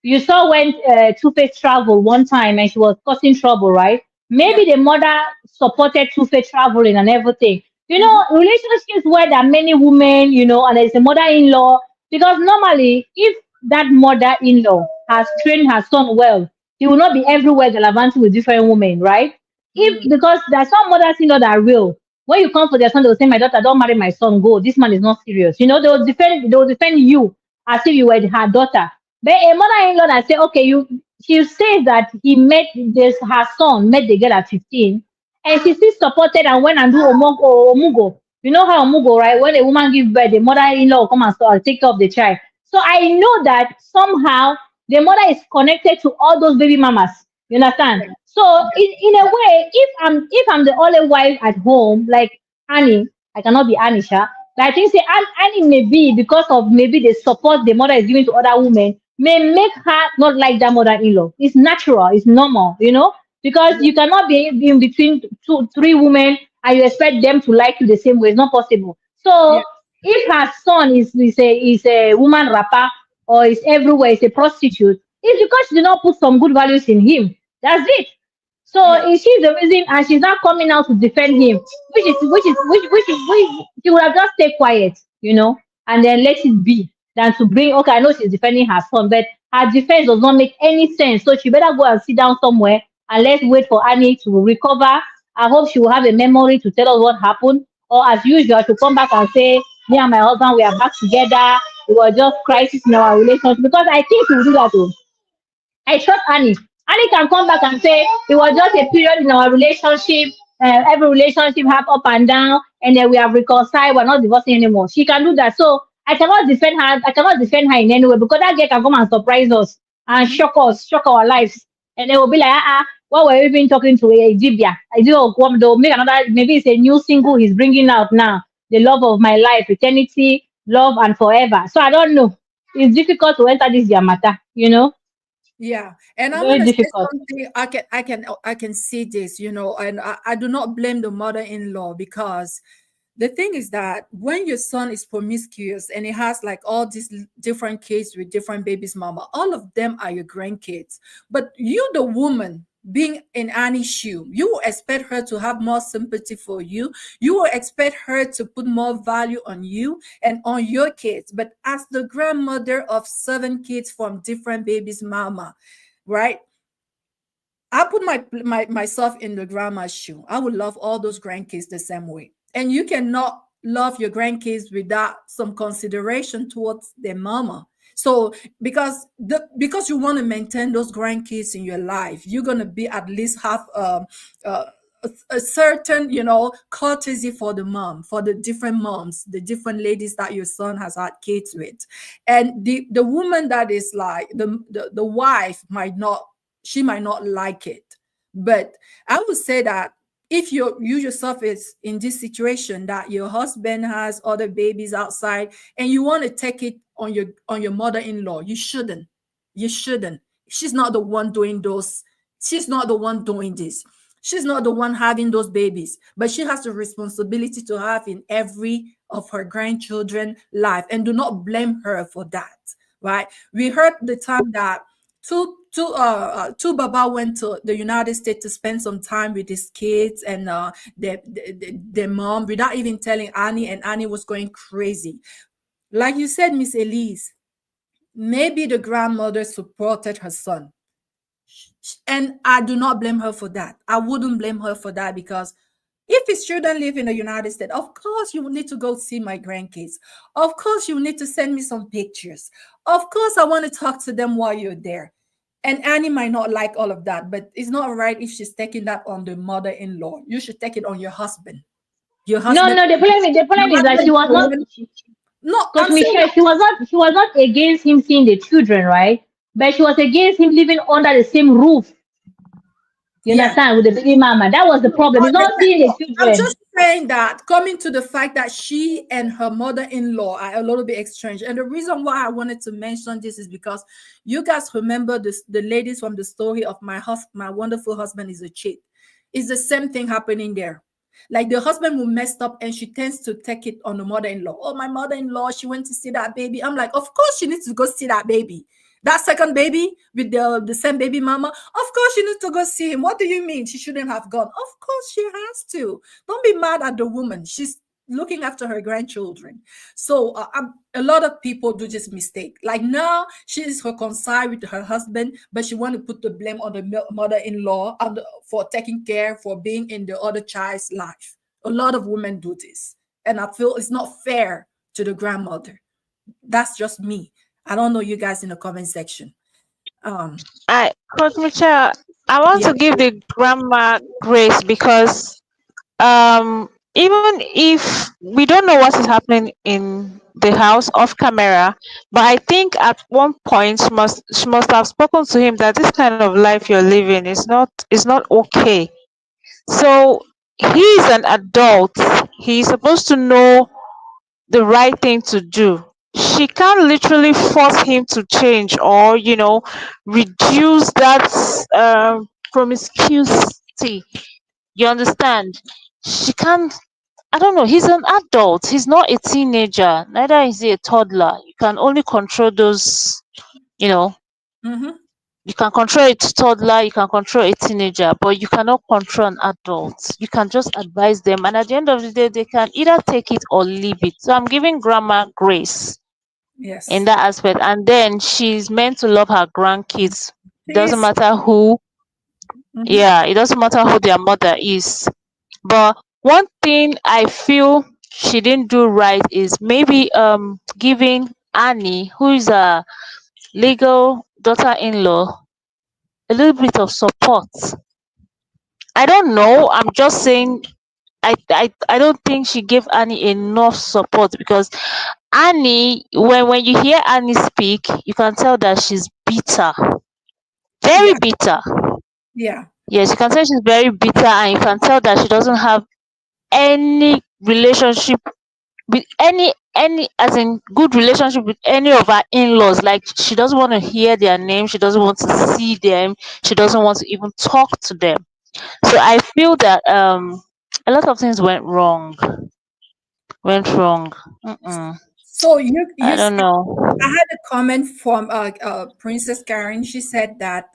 [SPEAKER 3] you saw when Two-Face traveled one time and she was causing trouble, right?
[SPEAKER 1] Yeah.
[SPEAKER 3] Maybe the mother supported Two-Face traveling and everything. You
[SPEAKER 1] Mhm.
[SPEAKER 3] know, relationships where there are many women, you know, and there's a mother-in-law. Because normally, if that mother-in-law has trained her son well, he will not be everywhere gallivanting with different women, right? If
[SPEAKER 1] Mm.
[SPEAKER 3] because there are some mothers-in-law that are real. When you come for their son, they'll say, "My daughter, don't marry my son. Go. This man is not serious." You know, they'll defend you as if you were her daughter. But a mother-in-law that say, okay, she says that her son met the girl at 15, and she still supported and went and do omugo. You know how omugo, right? When a woman gives birth, the mother-in-law will come and take care of the child. So I know that somehow the mother is connected to all those baby mamas. You understand? So in a way, if I'm the only wife at home, like Annie, I cannot be Anisha. But I think say Annie may be because of maybe the support the mother is giving to other women may make her not like that mother-in-law. It's natural, it's normal, you know, because you cannot be in between two, three women and you expect them to like you the same way. It's not possible. So
[SPEAKER 1] Yeah.
[SPEAKER 3] if her son is a woman rapper or is everywhere, is a prostitute, it's because she did not put some good values in him. That's it. So
[SPEAKER 1] Yeah.
[SPEAKER 3] she's the reason, and she's not coming out to defend him, which she would have just stay quiet, you know, and then let it be than to bring. Okay, I know she's defending her son, but her defense does not make any sense. So she better go and sit down somewhere and let's wait for Annie to recover. I hope she will have a memory to tell us what happened, or as usual, to come back and say, "Me and my husband, we are back together. It was just crisis in our relationship." Because I think she will do that too. I trust Annie. Annie can come back and say it was just a period in our relationship. Every relationship have up and down, and then we have reconciled. We're not divorcing anymore. She can do that. So I cannot defend her. I cannot defend her in any way because that girl can come and surprise us and
[SPEAKER 1] Mhm.
[SPEAKER 3] shock us, shock our lives, and they will be like, what were we even talking to Idibia? I do. They'll make another. Maybe it's a new single he's bringing out now. The love of my life, eternity, love, and forever. So I don't know. It's difficult to enter this matter. You know,
[SPEAKER 1] Yeah, and I want
[SPEAKER 3] very
[SPEAKER 1] to say
[SPEAKER 3] difficult.
[SPEAKER 1] something. I can see this, and I do not blame the mother-in-law because the thing is that when your son is promiscuous and he has like all these different kids with different babies mama, all of them are your grandkids. But you, the woman, being in Annie's shoe, you will expect her to have more sympathy for you. You will expect her to put more value on you and on your kids. But as the grandmother of 7 kids from different babies mama, right? I put myself in the grandma's shoe. I would love all those grandkids the same way. And you cannot love your grandkids without some consideration towards their mama. So because you want to maintain those grandkids in your life, you're gonna be at least have uh, a certain courtesy for the mom, for the different moms, the different ladies that your son has had kids with. And the woman that is like the wife might not like it. But I would say that if you yourself is in this situation that your husband has other babies outside and you want to take it on your mother-in-law, you shouldn't. She's not the one doing those. She's not the one doing this. She's not the one having those babies, but she has the responsibility to have in every of her grandchildren life, and do not blame her for that. Right? We heard the time that two Baba went to the United States to spend some time with his kids and their mom without even telling Annie, and Annie was going crazy. Like you said, Miss Elise, maybe the grandmother supported her son. And I do not blame her for that. I wouldn't blame her for that because if his children live in the United States, of course you will need to go see my grandkids. Of course you will need to send me some pictures. Of course I want to talk to them while you're there. And Annie might not like all of that, but it's not right if she's taking that on the mother-in-law. You should take it on your husband. Your
[SPEAKER 3] No,
[SPEAKER 1] husband,
[SPEAKER 3] no. The problem
[SPEAKER 1] your
[SPEAKER 3] is that
[SPEAKER 1] husband
[SPEAKER 3] she
[SPEAKER 1] is
[SPEAKER 3] was
[SPEAKER 1] the
[SPEAKER 3] not.
[SPEAKER 1] one. No,
[SPEAKER 3] Coach
[SPEAKER 1] I'm saying
[SPEAKER 3] Michelle, she was not against him seeing the children, right? But she was against him living under the same roof. You
[SPEAKER 1] yeah.
[SPEAKER 3] understand with the baby mama. That was the problem. It's not seeing the
[SPEAKER 1] No, I'm
[SPEAKER 3] children.
[SPEAKER 1] just saying that coming to the fact that she and her mother-in-law are a little bit estranged. And the reason why I wanted to mention this is because you guys remember this, the ladies from the story of my wonderful husband is a cheat. It's the same thing happening there. Like the husband will messed up and she tends to take it on the mother-in-law. Oh, my mother-in-law, she went to see that baby. I'm like, of course she needs to go see that baby. That second baby with the same baby mama. Of course she needs to go see him. What do you mean she shouldn't have gone? Of course she has to. Don't be mad at the woman. She's looking after her grandchildren. So a lot of people do this mistake. Like now she is reconciled with her husband, but she want to put the blame on the mother-in-law for taking care, for being in the other child's life. A lot of women do this, and I feel it's not fair to the grandmother. That's just me. I don't know you guys in the comment section.
[SPEAKER 2] Coach Michelle, I want
[SPEAKER 1] Yeah.
[SPEAKER 2] to give the grandma grace because even if we don't know what is happening in the house off camera, but I think at one point she must have spoken to him that this kind of life you're living is not okay. So he's an adult. He's supposed to know the right thing to do. She can't literally force him to change or, reduce that promiscuity. You understand? She can't. I don't know. He's an adult. He's not a teenager. Neither is he a toddler. You can only control those, you know,
[SPEAKER 1] Mm-hmm.
[SPEAKER 2] you can control a toddler, you can control a teenager, but you cannot control an adult. You can just advise them, and at the end of the day, they can either take it or leave it. So I'm giving grandma grace in
[SPEAKER 1] Yes.
[SPEAKER 2] that aspect. And then she's meant to love her grandkids. It doesn't
[SPEAKER 1] Please.
[SPEAKER 2] matter who,
[SPEAKER 1] Mm-hmm.
[SPEAKER 2] yeah, it doesn't matter who their mother is. But one thing I feel she didn't do right is maybe giving Annie, who is a legal daughter-in-law, a little bit of support. I don't know. I'm just saying I don't think she gave Annie enough support because Annie, when you hear Annie speak, you can tell that she's bitter. Very
[SPEAKER 1] Yeah.
[SPEAKER 2] bitter.
[SPEAKER 1] Yeah.
[SPEAKER 2] Yes, you can tell she's very bitter, and you can tell that she doesn't have any relationship with any as in good relationship with any of her in-laws. Like she doesn't want to hear their name, she doesn't want to see them, she doesn't want to even talk to them. So I feel that a lot of things went wrong. Mm-mm.
[SPEAKER 1] So you
[SPEAKER 2] I don't
[SPEAKER 1] said I
[SPEAKER 2] know.
[SPEAKER 1] had a comment from Princess Karen. She said that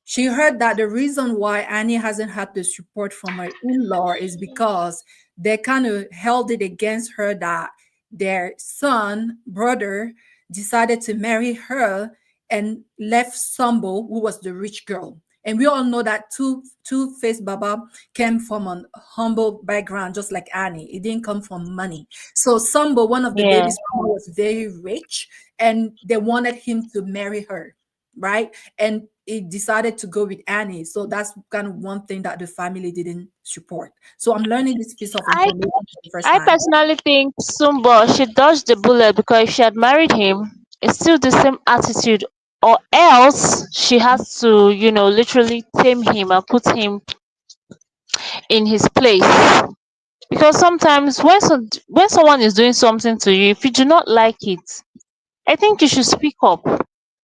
[SPEAKER 1] she heard that the reason why Annie hasn't had the support from her in-law is because they kind of held it against her that their son, brother, decided to marry her and left Sambo, who was the rich girl. And we all know that Two-Face Baba came from a humble background, just like Annie. It didn't come from money. So Sambo, one of the
[SPEAKER 2] Yeah.
[SPEAKER 1] babies' mama, was very rich, and they wanted him to marry her, right? And he decided to go with Annie. So that's kind of one thing that the family didn't support. So I'm learning this piece of
[SPEAKER 2] I
[SPEAKER 1] information for the first
[SPEAKER 2] I
[SPEAKER 1] time.
[SPEAKER 2] personally think Sumbo she dodged the bullet because if she had married him, it's still the same attitude. Or else she has to, literally tame him and put him in his place. Because sometimes when someone is doing something to you, if you do not like it, I think you should speak up.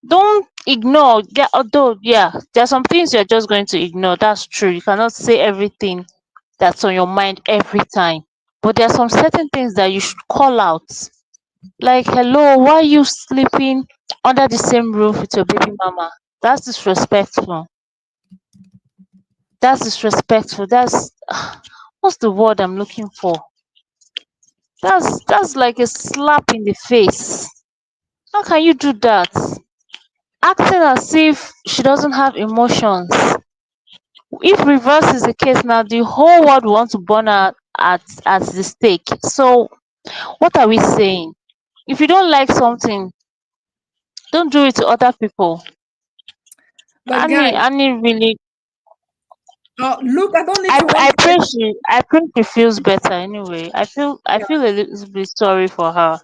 [SPEAKER 2] Don't ignore. Yeah, although yeah, there are some things you're just going to ignore. That's true. You cannot say everything that's on your mind every time. But there are some certain things that you should call out. Like, hello, why are you sleeping under the same roof with your baby mama? That's disrespectful. That's disrespectful. That's what's the word I'm looking for? That's like a slap in the face. How can you do that? Acting as if she doesn't have emotions. If reverse is the case now, the whole world wants to burn her at the stake. So what are we saying? If you don't like something, don't do it to other people.
[SPEAKER 1] But
[SPEAKER 2] Annie
[SPEAKER 1] guys,
[SPEAKER 2] Annie really
[SPEAKER 1] look, I don't know if
[SPEAKER 2] I
[SPEAKER 1] you want
[SPEAKER 2] I
[SPEAKER 1] to
[SPEAKER 2] pray
[SPEAKER 1] say.
[SPEAKER 2] she feels better anyway. I feel a little bit sorry for her.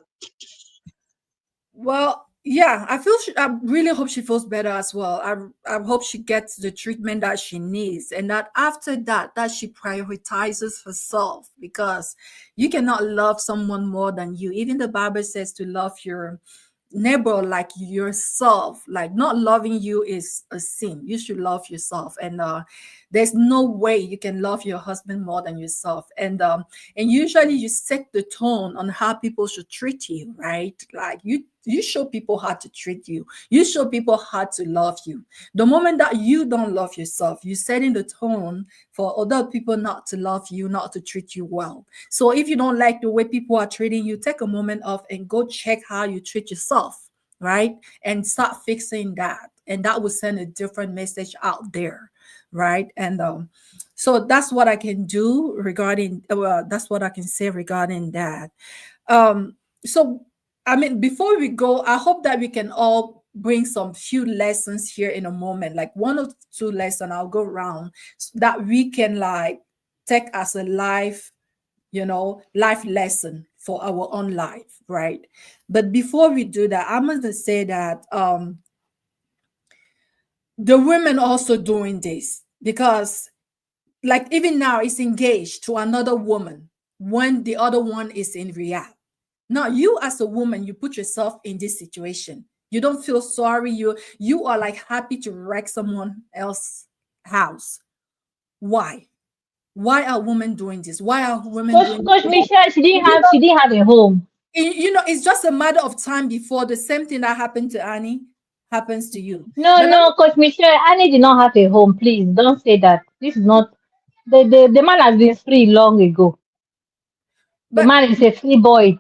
[SPEAKER 1] Well, yeah, I really hope she feels better as well. I hope she gets the treatment that she needs, and that after that she prioritizes herself, because you cannot love someone more than you. Even the Bible says to love neighbor like yourself. Like not loving you is a sin. You should love yourself, and there's no way you can love your husband more than yourself. And usually you set the tone on how people should treat you, right? Like you show people how to treat you. You show people how to love you. The moment that you don't love yourself, you're setting the tone for other people not to love you, not to treat you well. So if you don't like the way people are treating you, take a moment off and go check how you treat yourself, right? And start fixing that. And that will send a different message out there, right? And so that's what I can do regarding, that's what I can say regarding that. So I mean, before we go, I hope that we can all bring some few lessons here in a moment, like one or two lessons. I'll go around so that we can like take as a life, life lesson for our own life, right? But before we do that, I'm going to say that the women also doing this because like even now it's engaged to another woman when the other one is in rehab. Now you as a woman, you put yourself in this situation. You don't feel sorry. You are like happy to wreck someone else's house. Why? Why are women doing this? Why are women doing
[SPEAKER 3] Coach
[SPEAKER 1] this?
[SPEAKER 3] Michelle,
[SPEAKER 1] You
[SPEAKER 3] she didn't have a home.
[SPEAKER 1] it's just a matter of time before the same thing that happened to Annie happens to you.
[SPEAKER 3] No,
[SPEAKER 1] But
[SPEAKER 3] no, Coach Michelle, Annie did not have a home. Please don't say that. This is not the man has been free long ago. The
[SPEAKER 1] but
[SPEAKER 3] man is a free boy.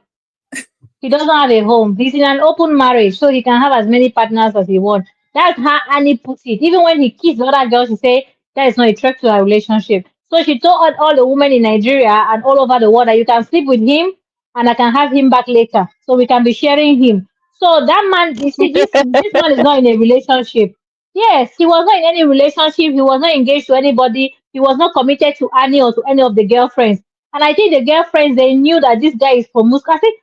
[SPEAKER 3] He doesn't have a home. He's in an open marriage, so he can have as many partners as he wants. That's how Annie puts it. Even when he kissed the other girl, she say that is not a threat to our relationship. So she told all the women in Nigeria and all over the world that you can sleep with him and I can have him back later. So we can be sharing him. So that man, you see, this man is not in a relationship. Yes, he was not in any relationship. He was not engaged to anybody. He was not committed to Annie or to any of the girlfriends. And I think the girlfriends they knew that this guy is from Muscat. I think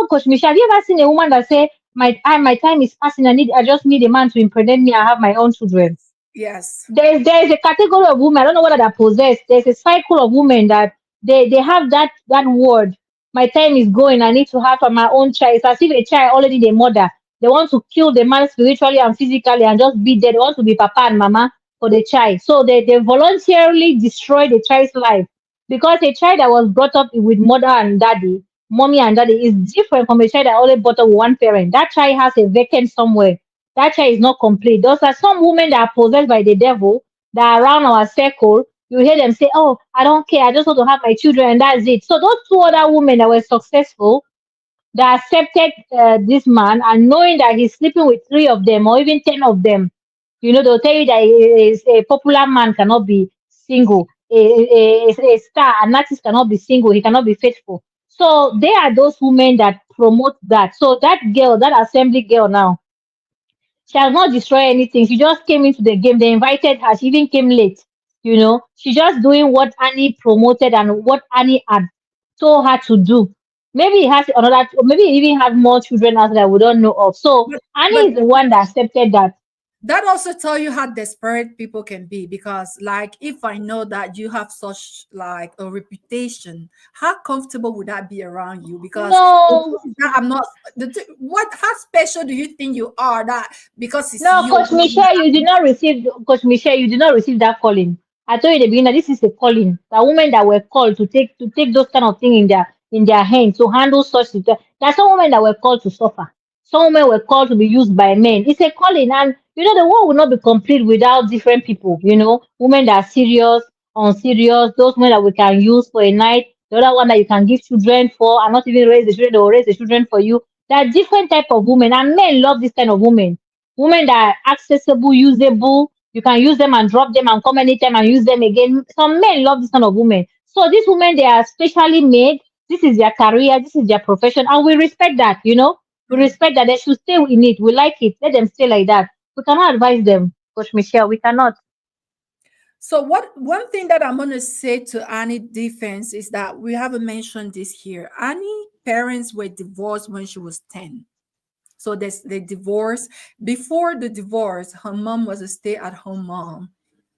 [SPEAKER 3] Coach Misha, have you ever seen a woman that say, my time is passing, I just need a man to impregnate me, I have my own children.
[SPEAKER 1] yes,
[SPEAKER 3] There's a category of women, I don't know whether they're possessed. There's a cycle of women that they have that word. My time is going, I need to have my own child. It's as if a child already the mother. They want to kill the man spiritually and physically and just be there. They want to be papa and mama for the child. So they voluntarily destroy the child's life because a child that was brought up with mother and daddy, mommy and daddy, is different from a child that only brought up with one parent. That child has a vacant somewhere. That child is not complete. Those are some women that are possessed by the devil that are around our circle. You hear them say, "Oh, I don't care. I just want to have my children, and that's it." So those two other women that were successful, that accepted this man, and knowing that he's sleeping with three of them or even 10 of them, they'll tell you that a popular man cannot be single. A star, an artist cannot be single. He cannot be faithful. So they are those women that promote that. So that girl, that assembly girl now, she has not destroyed anything. She just came into the game. They invited her. She even came late. She's just doing what Annie promoted and what Annie had told her to do. Maybe he has another, maybe he even have more children out that we don't know of. So
[SPEAKER 1] but
[SPEAKER 3] Annie is the one that accepted that.
[SPEAKER 1] that also tell you how desperate people can be because like if I know that you have such like a reputation, how comfortable would that be around you? Because the thing
[SPEAKER 3] No,
[SPEAKER 1] is that I'm not what how special do you think you are that because it's
[SPEAKER 3] no,
[SPEAKER 1] you?
[SPEAKER 3] Coach Michelle, you did not receive that calling. I told you in the beginning that this is a calling. The women that were called to take those kind of things in their hands to handle such situations. There are some women that were called to suffer. Some women were called to be used by men. It's a calling, and the world will not be complete without different people. Women that are serious, unserious, those women that we can use for a night. The other one that you can give children for, and not even raise the children, they will raise the children for you. There are different type of women, and men love this kind of women. Women that are accessible, usable. You can use them and drop them and come anytime and use them again. Some men love this kind of women. So these women, they are specially made. This is their career. This is their profession. And we respect that. We
[SPEAKER 1] Mm.
[SPEAKER 3] respect that they should stay in it. We like it. Let them stay like that. We cannot advise them, Coach Michelle. We cannot.
[SPEAKER 1] So what one thing that I'm gonna say to Annie defense is that we haven't mentioned this here. Annie parents were divorced when she was 10. So there's the divorce. Before the divorce, her mom was a stay-at-home mom.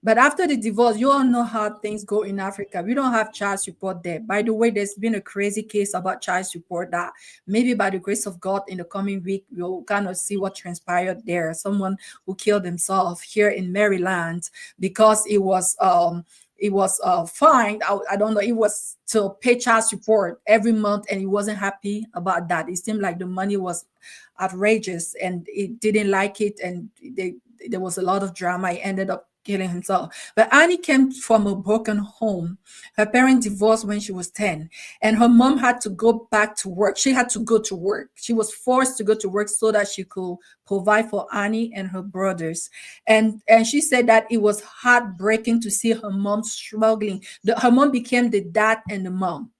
[SPEAKER 1] But after the divorce, you all know how things go in Africa. We don't have child support there. By the way, there's been a crazy case about child support that maybe by the grace of God in the coming week, we'll kind of see what transpired there. Someone who killed himself here in Maryland because it was fined. I don't know. It was to pay child support every month, and he wasn't happy about that. It seemed like the money was outrageous, and he didn't like it, and there was a lot of drama. He ended up killing himself. But Annie came from a broken home. Her parents divorced when she was 10, and her mom had to go back to work. She had to go to work. She was forced to go to work so that she could provide for Annie and her brothers. And she said that it was heartbreaking to see her mom struggling. Her mom became the dad and the mom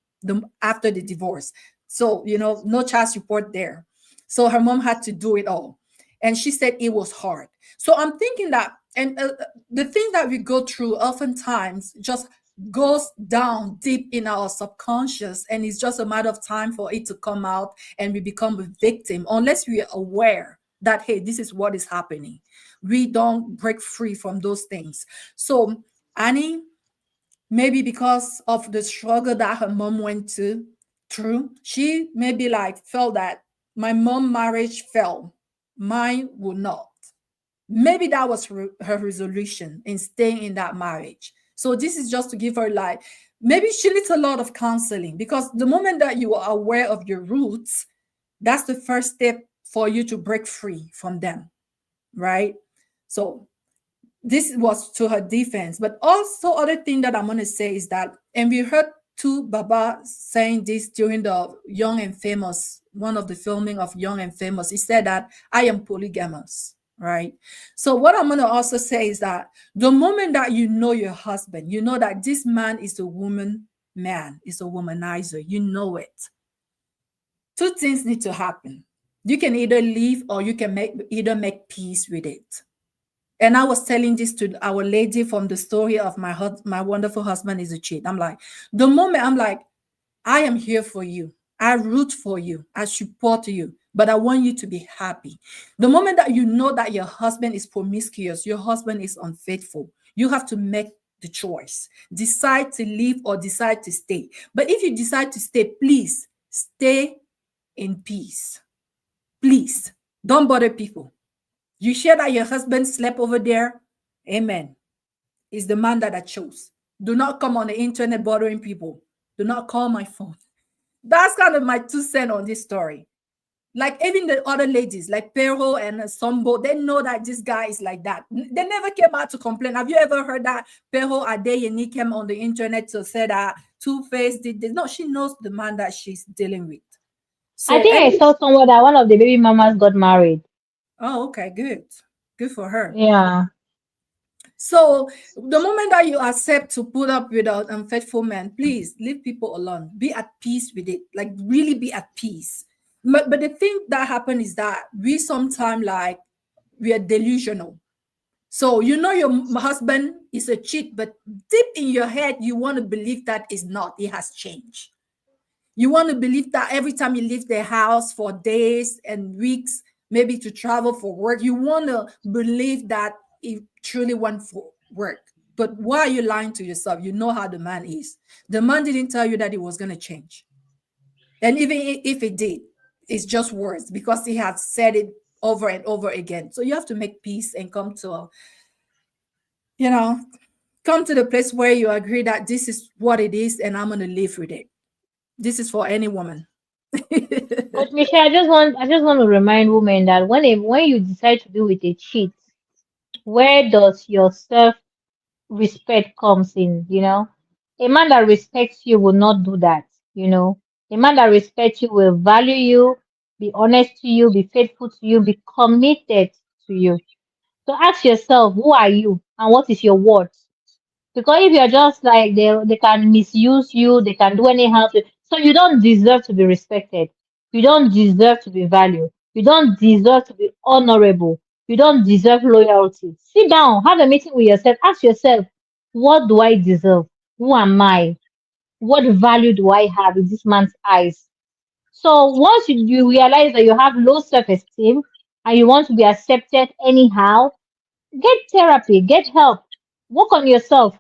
[SPEAKER 1] after the divorce. So, no child support there. So her mom had to do it all. And she said it was hard. So I'm thinking that, and the thing that we go through oftentimes just goes down deep in our subconscious, and it's just a matter of time for it to come out and we become a victim unless we are aware that, hey, this is what is happening. We don't break free from those things. So Annie, maybe because of the struggle that her mom went through, she maybe like felt that my mom marriage fell, mine will not. Maybe that was her resolution in staying in that marriage. So this is just to give her like, maybe she needs a lot of counseling, because the moment that you are aware of your roots, that's the first step for you to break free from them, right? So this was to her defense. But also other thing that I'm going to say is that, and we heard 2Baba saying this during the Young and Famous, one of the filming of Young and Famous. He said that I am polygamous, right? So what I'm going to also say is that the moment that you know your husband, you know that this man is a man, is a womanizer, you know it. Two things need to happen. You can either leave or you can make peace with it. And I was telling this to our lady from the story of my wonderful husband is a cheat. I'm like, the moment I'm like, I am here for you. I root for you. I support you. But I want you to be happy. The moment that you know that your husband is promiscuous, your husband is unfaithful, you have to make the choice. Decide to leave or decide to stay. But if you decide to stay, please stay in peace. Please don't bother people. You share that your husband slept over there. Amen. Is the man that I chose. Do not come on the internet bothering people. Do not call my phone. That's kind of my 2 cents on this story. Like even the other ladies, like Perro and Sombo, they know that this guy is like that. They never came out to complain. Have you ever heard that Perro Adeyemi came on the internet to say that Two-Face did this? No, she knows the man that she's dealing with.
[SPEAKER 3] I
[SPEAKER 1] So,
[SPEAKER 3] think I saw somewhere that one of the baby mamas got married.
[SPEAKER 1] oh, okay, good. Good for her.
[SPEAKER 3] Yeah.
[SPEAKER 1] So the moment that you accept to put up with an unfaithful man, please leave people alone. Be at peace with it. Like really be at peace. But the thing that happened is that we sometimes like we are delusional. So you know your husband is a cheat, but deep in your head you want to believe that is not. It has changed. You want to believe that every time you leave the house for days and weeks, maybe to travel for work, you want to believe that it truly went for work. But why are you lying to yourself? You know how the man is. The man didn't tell you that it was going to change. And even if it did, it's just words because he has said it over and over again. So you have to make peace and come to the place where you agree that this is what it is and I'm going to live with it. This is for any woman.
[SPEAKER 3] But Michelle, I just want to remind women that when you decide to be with a cheat, where does your self respect comes in? A man that respects you will not do that. A man that respects you will value you, be honest to you, be faithful to you, be committed to you. So ask yourself, who are you and what is your worth? Because if you're just like they can misuse you, they can do anyhow. So you don't deserve to be respected. You don't deserve to be valued. You don't deserve to be honorable. You don't deserve loyalty. Sit down, have a meeting with yourself. Ask yourself, what do I deserve? Who am I? What value do I have in this man's eyes? So once you realize that you have low self-esteem and you want to be accepted anyhow, get therapy, get help. Work on yourself,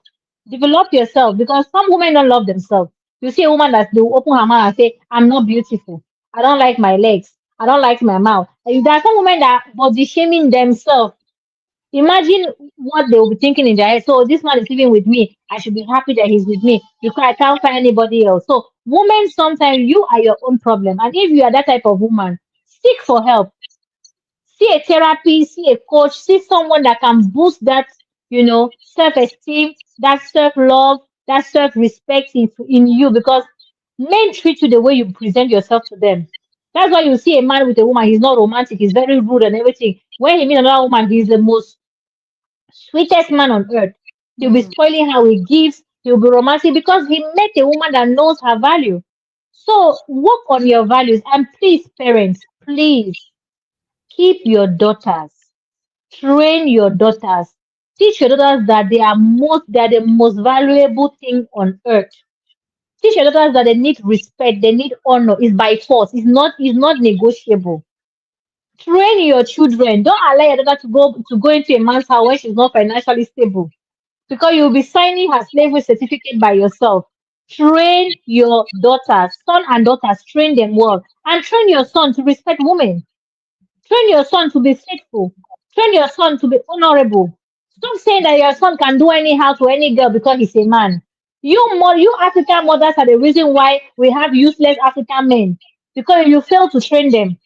[SPEAKER 3] develop yourself, because some women don't love themselves. You see a woman that they will open her mouth and say, I'm not beautiful. I don't like my legs. I don't like my mouth. And there are some women that body shaming themselves. Imagine what they will be thinking in their head. So this man is living with me. I should be happy that he's with me because I can't find anybody else. So women, sometimes you are your own problem. And if you are that type of woman, seek for help. See a therapist, see a coach, see someone that can boost that, self-esteem, that self-love, that self-respect in you, because men treat you the way you present yourself to them. That's why you see a man with a woman, he's not romantic, he's very rude and everything. When he meets another woman, he's the most sweetest man on earth. He'll be
[SPEAKER 1] Mm.
[SPEAKER 3] spoiling her with gifts, he'll be romantic because he met a woman that knows her value. So work on your values, and please, parents, please keep your daughters. Train your daughters. Teach your daughters that they are the most valuable thing on earth. Teach your daughters that they need respect, they need honor. It's by force. It's not negotiable. Train your children. Don't allow your daughter to go into a man's house when she's not financially stable, because you'll be signing her slavery certificate by yourself. Train your daughters, son and daughters, train them well. And train your son to respect women. Train your son to be faithful. Train your son to be honorable. Stop saying that your son can do anyhow to any girl because he's a man. You African mothers are the reason why we have useless African men, because you fail to train them.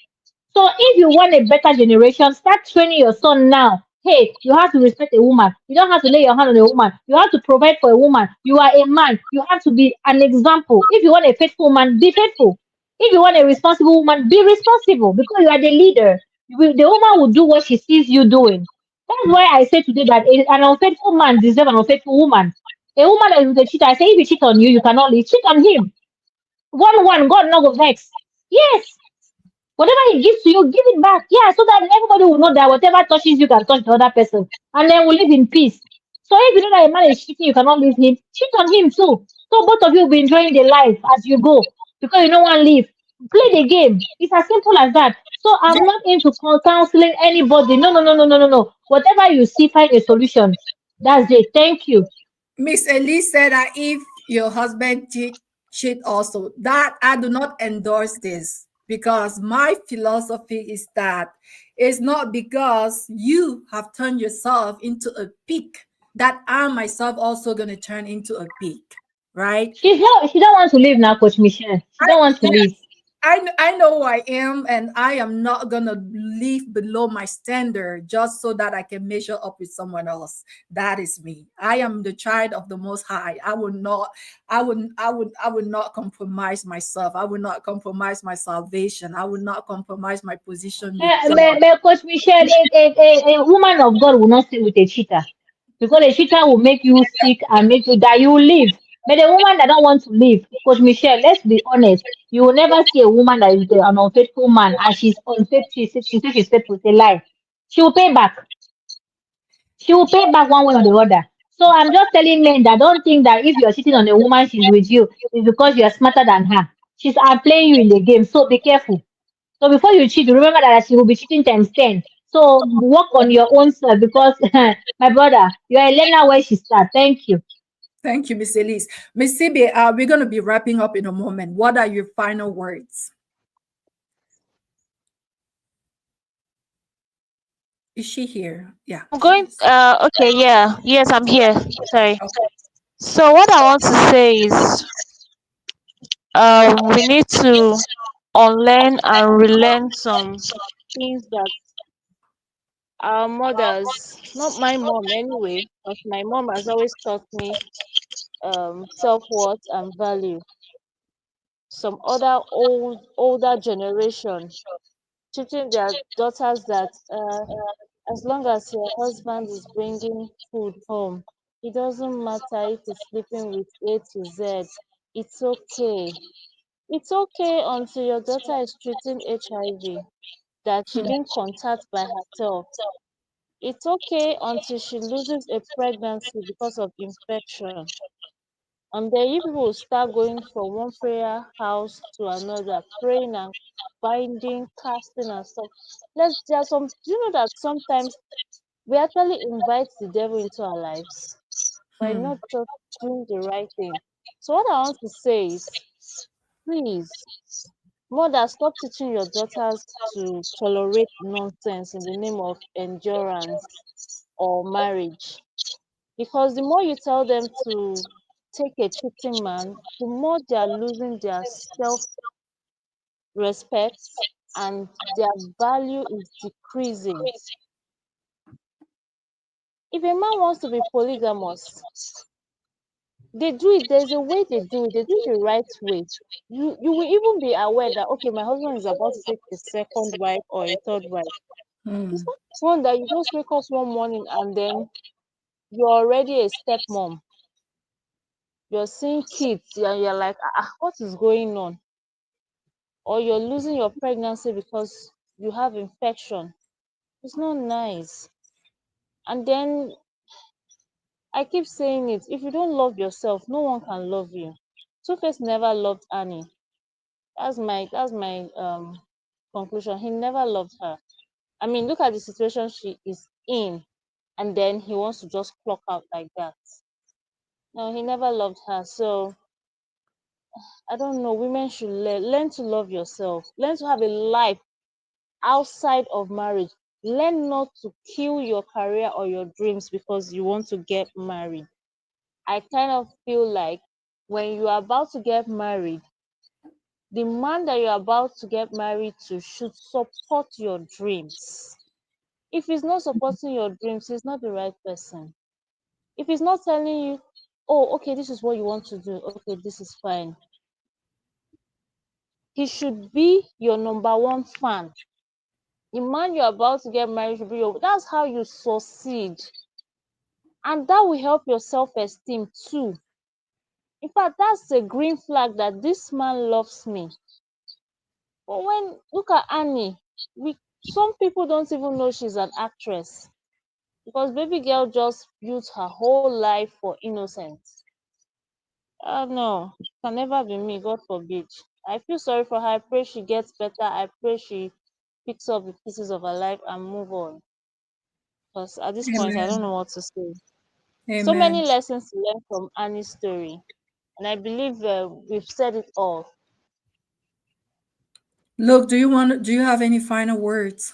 [SPEAKER 3] So if you want a better generation, start training your son now. Hey, you have to respect a woman. You don't have to lay your hand on a woman. You have to provide for a woman. You are a man. You have to be an example. If you want a faithful man, be faithful. If you want a responsible woman, be responsible, because you are the leader. The woman will do what she sees you doing. That's why I say today that an unfaithful man deserves an unfaithful woman. A woman that is with a cheater, I say if he cheat on you, you cannot leave. Cheat on him. One, God no go vex. Yes. Whatever he gives to you, give it back. Yeah, so that everybody will know that whatever touches you can touch the other person. And then we'll live in peace. So if you know that a man is cheating, you cannot leave him, cheat on him too. So both of you will be enjoying the life as you go. Because you don't want to leave. Play the game. It's as simple as that. So I'm not into counseling anybody. No, no, no, no, no, no, no. Whatever you see, find a solution. That's it. Thank you.
[SPEAKER 1] Miss Elise said that if your husband cheat also, that I do not endorse this, because my philosophy is that it's not because you have turned yourself into a pig that I myself also going to turn into a pig, right?
[SPEAKER 3] She don't want to leave now, Coach Michelle. She don't want to leave.
[SPEAKER 1] I know who I am, and I am not gonna live below my standard just so that I can measure up with someone else. That is me. I am the child of the Most High. I would not compromise myself. I would not compromise my salvation. I would not compromise my position with God.
[SPEAKER 3] But Coach Michelle, a woman of God will not stay with a cheater, because a cheater will make you sick and make you die. You will leave. But a woman that don't want to leave, Coach Michelle, let's be honest, you will never see a woman that is with an unfaithful man and she's unfaithful. She says she's faithful. It's a lie. She will pay back. She will pay back one way or the other. So I'm just telling men that don't think that if you're cheating on a woman, she's with you, it's because you're smarter than her. She's outplaying you in the game. So be careful. So before you cheat, remember that she will be cheating times 10. So work on your own self, because my brother, you are a learner where she start. Thank you.
[SPEAKER 1] Thank you, Miss Elise. Miss Sibi, we're gonna be wrapping up in a moment. What are your final words? Is she here? Yeah,
[SPEAKER 2] I'm
[SPEAKER 1] she
[SPEAKER 2] going
[SPEAKER 1] is.
[SPEAKER 2] okay, yeah. Yes, I'm here. Sorry.
[SPEAKER 1] Okay.
[SPEAKER 2] So what I want to say is we need to unlearn and relearn some things that our mothers, not my mom anyway, because my mom has always taught me self-worth and value. Some other older generation teaching their daughters that as long as your husband is bringing food home, it doesn't matter if he's sleeping with A to Z. It's okay. It's okay until your daughter is treating HIV that she didn't contact by herself. It's okay until she loses a pregnancy because of infection. And then you people will start going from one prayer house to another, praying and binding, casting and stuff. There are some, do you know that sometimes we actually invite the devil into our lives? by not just doing the right thing. So what I want to say is, please, mother, stop teaching your daughters to tolerate nonsense in the name of endurance or marriage. Because the more you tell them to take a cheating man, the more they are losing their self respect and their value is decreasing. If a man wants to be polygamous, they do it. There's a way they do it. They do it the right way. You will even be aware that okay, my husband is about to take a second wife or a third wife. It's
[SPEAKER 1] Mm.
[SPEAKER 2] not one that you just wake up one morning and then you're already a stepmom. You're seeing kids and you're like, what is going on? Or you're losing your pregnancy because you have infection. It's not nice. And then I keep saying it, if you don't love yourself, no one can love you. Two-Face never loved Annie. That's my conclusion. He never loved her. I mean, look at the situation she is in, and then he wants to just clock out like that. No, he never loved her. So I don't know. Women should learn to love yourself. Learn to have a life outside of marriage. Learn not to kill your career or your dreams because you want to get married. I kind of feel like when you are about to get married, the man that you're about to get married to should support your dreams. If he's not supporting your dreams, he's not the right person. If he's not telling you, oh, okay, this is what you want to do, okay, this is fine. He should be your number one fan. The man you're about to get married should be your, that's how you succeed. And that will help your self-esteem too. In fact, that's a green flag that this man loves me. But when look at Annie, we some people don't even know she's an actress because baby girl just built her whole life for innocence. No, can never be me, God forbid. I feel sorry for her. I pray she gets better. I pray she picks up the pieces of her life and move on. Because at this point, I don't
[SPEAKER 1] Amen.
[SPEAKER 2] know what to say. So many
[SPEAKER 1] Amen.
[SPEAKER 2] lessons to learn from Annie's story, and I believe we've said it all.
[SPEAKER 1] Look, do you have any final words?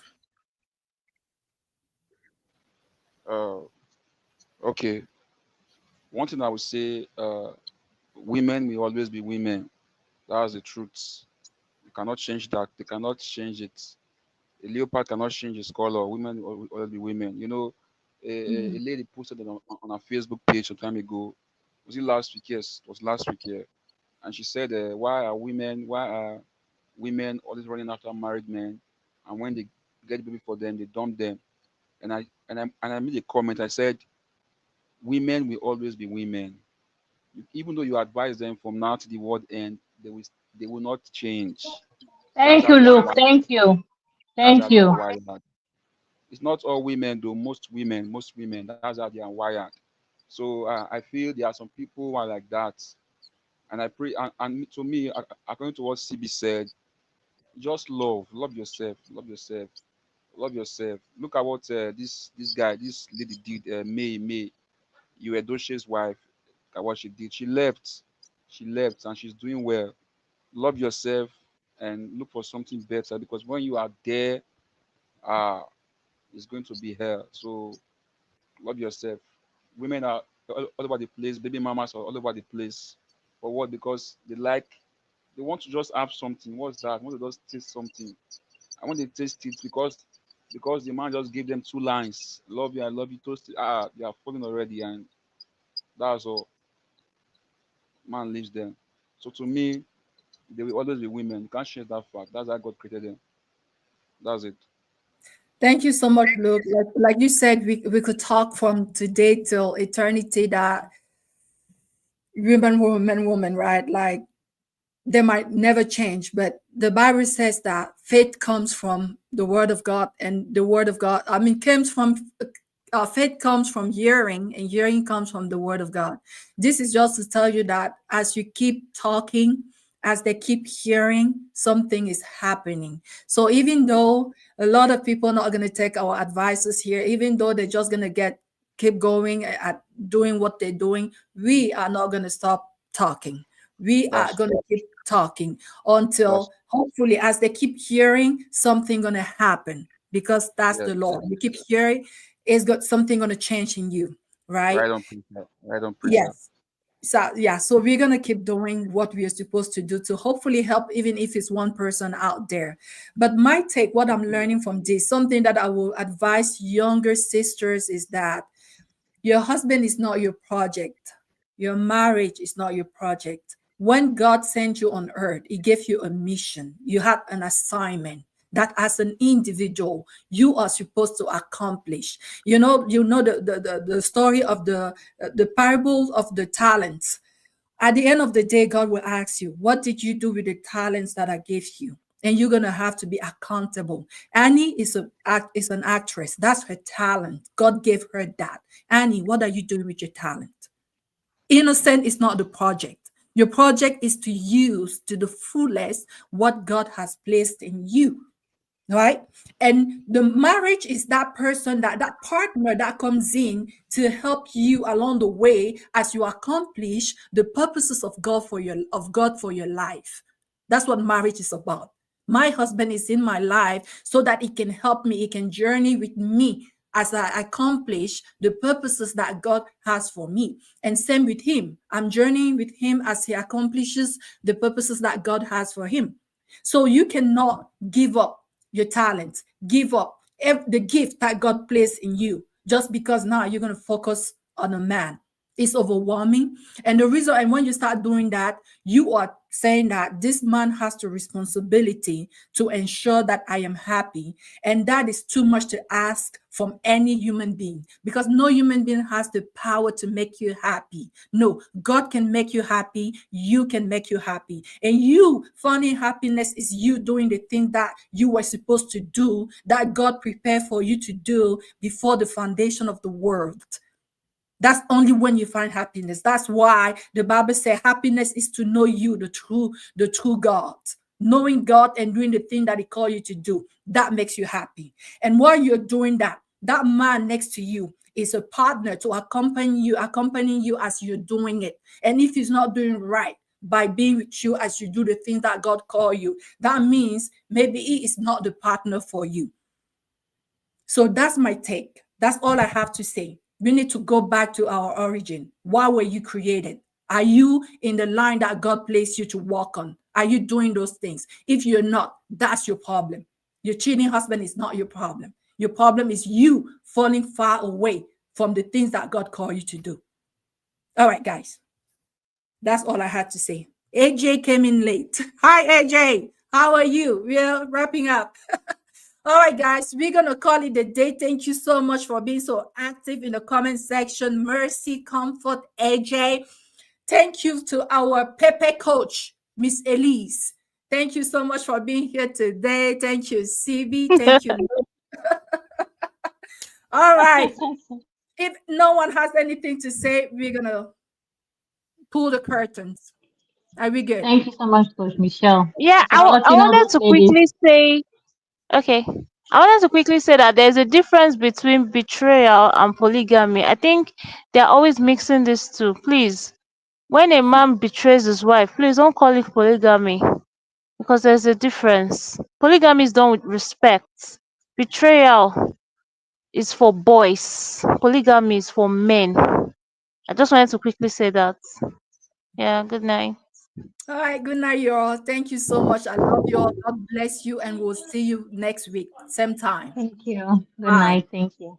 [SPEAKER 4] Uh, okay. One thing I would say, women will always be women. That's the truth. You cannot change that. They cannot change it. A leopard cannot change its color. Women will always be women. You know, a lady posted it on her Facebook page some time ago. Was it last week? Yes, it was last week. Yeah, and she said, Why are women always running after married men, and when they get a baby for them, they dump them?" And I made a comment. I said, "Women will always be women. Even though you advise them from now to the world end, they will not change. That's
[SPEAKER 3] Thank
[SPEAKER 4] how
[SPEAKER 3] you,
[SPEAKER 4] they are
[SPEAKER 3] Luke.
[SPEAKER 4] wired.
[SPEAKER 3] Thank you.
[SPEAKER 4] That's
[SPEAKER 3] Thank
[SPEAKER 4] how they are
[SPEAKER 3] you.
[SPEAKER 4] wired. It's not all women though. Most women. That's how they are wired. So I feel there are some people who are like that, and I pray. And to me, according to what CB said, just love yourself, love yourself, love yourself. Look at what this lady did. May Uedoshe's wife. Look at what she did. She left, and she's doing well. Love yourself and look for something better because when you are there, uh, it's going to be hell. So love yourself. Women are all over the place. Baby mamas are all over the place. For what? Because they want to just have something. What's that? They want to just taste something. I want to taste it because the man just gave them two lines. Love you, I love you, toast it. They are falling already, and that's all. Man leaves them. So to me, they will always be women. You can't change that fact. That's how God created them. That's it.
[SPEAKER 1] Thank you so much, Luke. Like you said, we could talk from today till eternity that woman, right? Like they might never change, but the Bible says that faith comes from the word of God, and the word of God, I mean, comes from faith comes from hearing, and hearing comes from the word of God. This is just to tell you that as you keep talking, as they keep hearing, something is happening. So even though a lot of people are not going to take our advices here, even though they're just going to get keep going at doing what they're doing, we are not going to stop talking. We are
[SPEAKER 4] That's
[SPEAKER 1] going to
[SPEAKER 4] true.
[SPEAKER 1] keep talking
[SPEAKER 4] That's
[SPEAKER 1] until hopefully as they keep hearing something going to happen, because that's
[SPEAKER 4] yes.
[SPEAKER 1] the Lord. You keep hearing it's got something going to change in you, right?
[SPEAKER 4] Right on preacher. Right on preacher.
[SPEAKER 1] Yes. So yeah, so we're gonna keep doing what we are supposed to do to hopefully help, even if it's one person out there. But my take, what I'm learning from this, something that I will advise younger sisters is that your husband is not your project. Your marriage is not your project. When God sent you on earth, He gave you a mission. You had an assignment that as an individual you are supposed to accomplish. You know the story of the parable of the talents. At the end of the day, God will ask you, what did you do with the talents that I gave you? And you're gonna have to be accountable. Annie is an actress. That's her talent. God gave her that. Annie, what are you doing with your talent? Innocent is not the project. Your project is to use to the fullest what God has placed in you, right? And the marriage is that person, that partner that comes in to help you along the way as you accomplish the purposes of God for your life. That's what marriage is about. My husband is in my life so that he can help me, he can journey with me as I accomplish the purposes that God has for me. And same with him, I'm journeying with him as he accomplishes the purposes that God has for him. So you cannot give up your talent, give up the gift that God placed in you just because now you're going to focus on a man. It's overwhelming. And the reason, and when you start doing that, you are saying that this man has the responsibility to ensure that I am happy. And that is too much to ask from any human being, because no human being has the power to make you happy. No, God can make you happy. You can make you happy. And you finding happiness is you doing the thing that you were supposed to do, that God prepared for you to do before the foundation of the world. That's only when you find happiness. That's why the Bible says happiness is to know you, the true God. Knowing God and doing the thing that He called you to do. That makes you happy. And while you're doing that, that man next to you is a partner to accompanying you as you're doing it. And if he's not doing right by being with you as you do the thing that God called you, that means maybe he is not the partner for you. So that's my take. That's all I have to say. We need to go back to our origin. Why were you created? Are you in the line that God placed you to walk on? Are you doing those things? If you're not, that's your problem. Your cheating husband is not your problem. Your problem is you falling far away from the things that God called you to do. All right, guys. That's all I had to say. AJ came in late. Hi, AJ. How are you? We're wrapping up. All right, guys, we're going to call it a day. Thank you so much for being so active in the comment section. Mercy, Comfort, AJ. Thank you to our Pepe coach, Miss Elise. Thank you so much for being here today. Thank you, CB. Thank you. All right. If no one has anything to say, we're going to pull the curtains. Are we good?
[SPEAKER 3] Thank you so much, Coach Michelle,
[SPEAKER 2] Yeah,
[SPEAKER 3] for
[SPEAKER 2] I
[SPEAKER 3] helping all
[SPEAKER 2] wanted
[SPEAKER 3] those
[SPEAKER 2] to
[SPEAKER 3] ladies.
[SPEAKER 2] quickly say, okay. I wanted to quickly say that there's a difference between betrayal and polygamy. I think they're always mixing these two. Please, when a man betrays his wife, please don't call it polygamy, because there's a difference. Polygamy is done with respect. Betrayal is for boys. Polygamy is for men. I just wanted to quickly say that. Yeah, good night.
[SPEAKER 1] All right. Good night, y'all. Thank you so much. I love you all. God bless you. And we'll see you next week, same time.
[SPEAKER 3] Thank you. Good
[SPEAKER 1] Bye.
[SPEAKER 3] night. Thank you.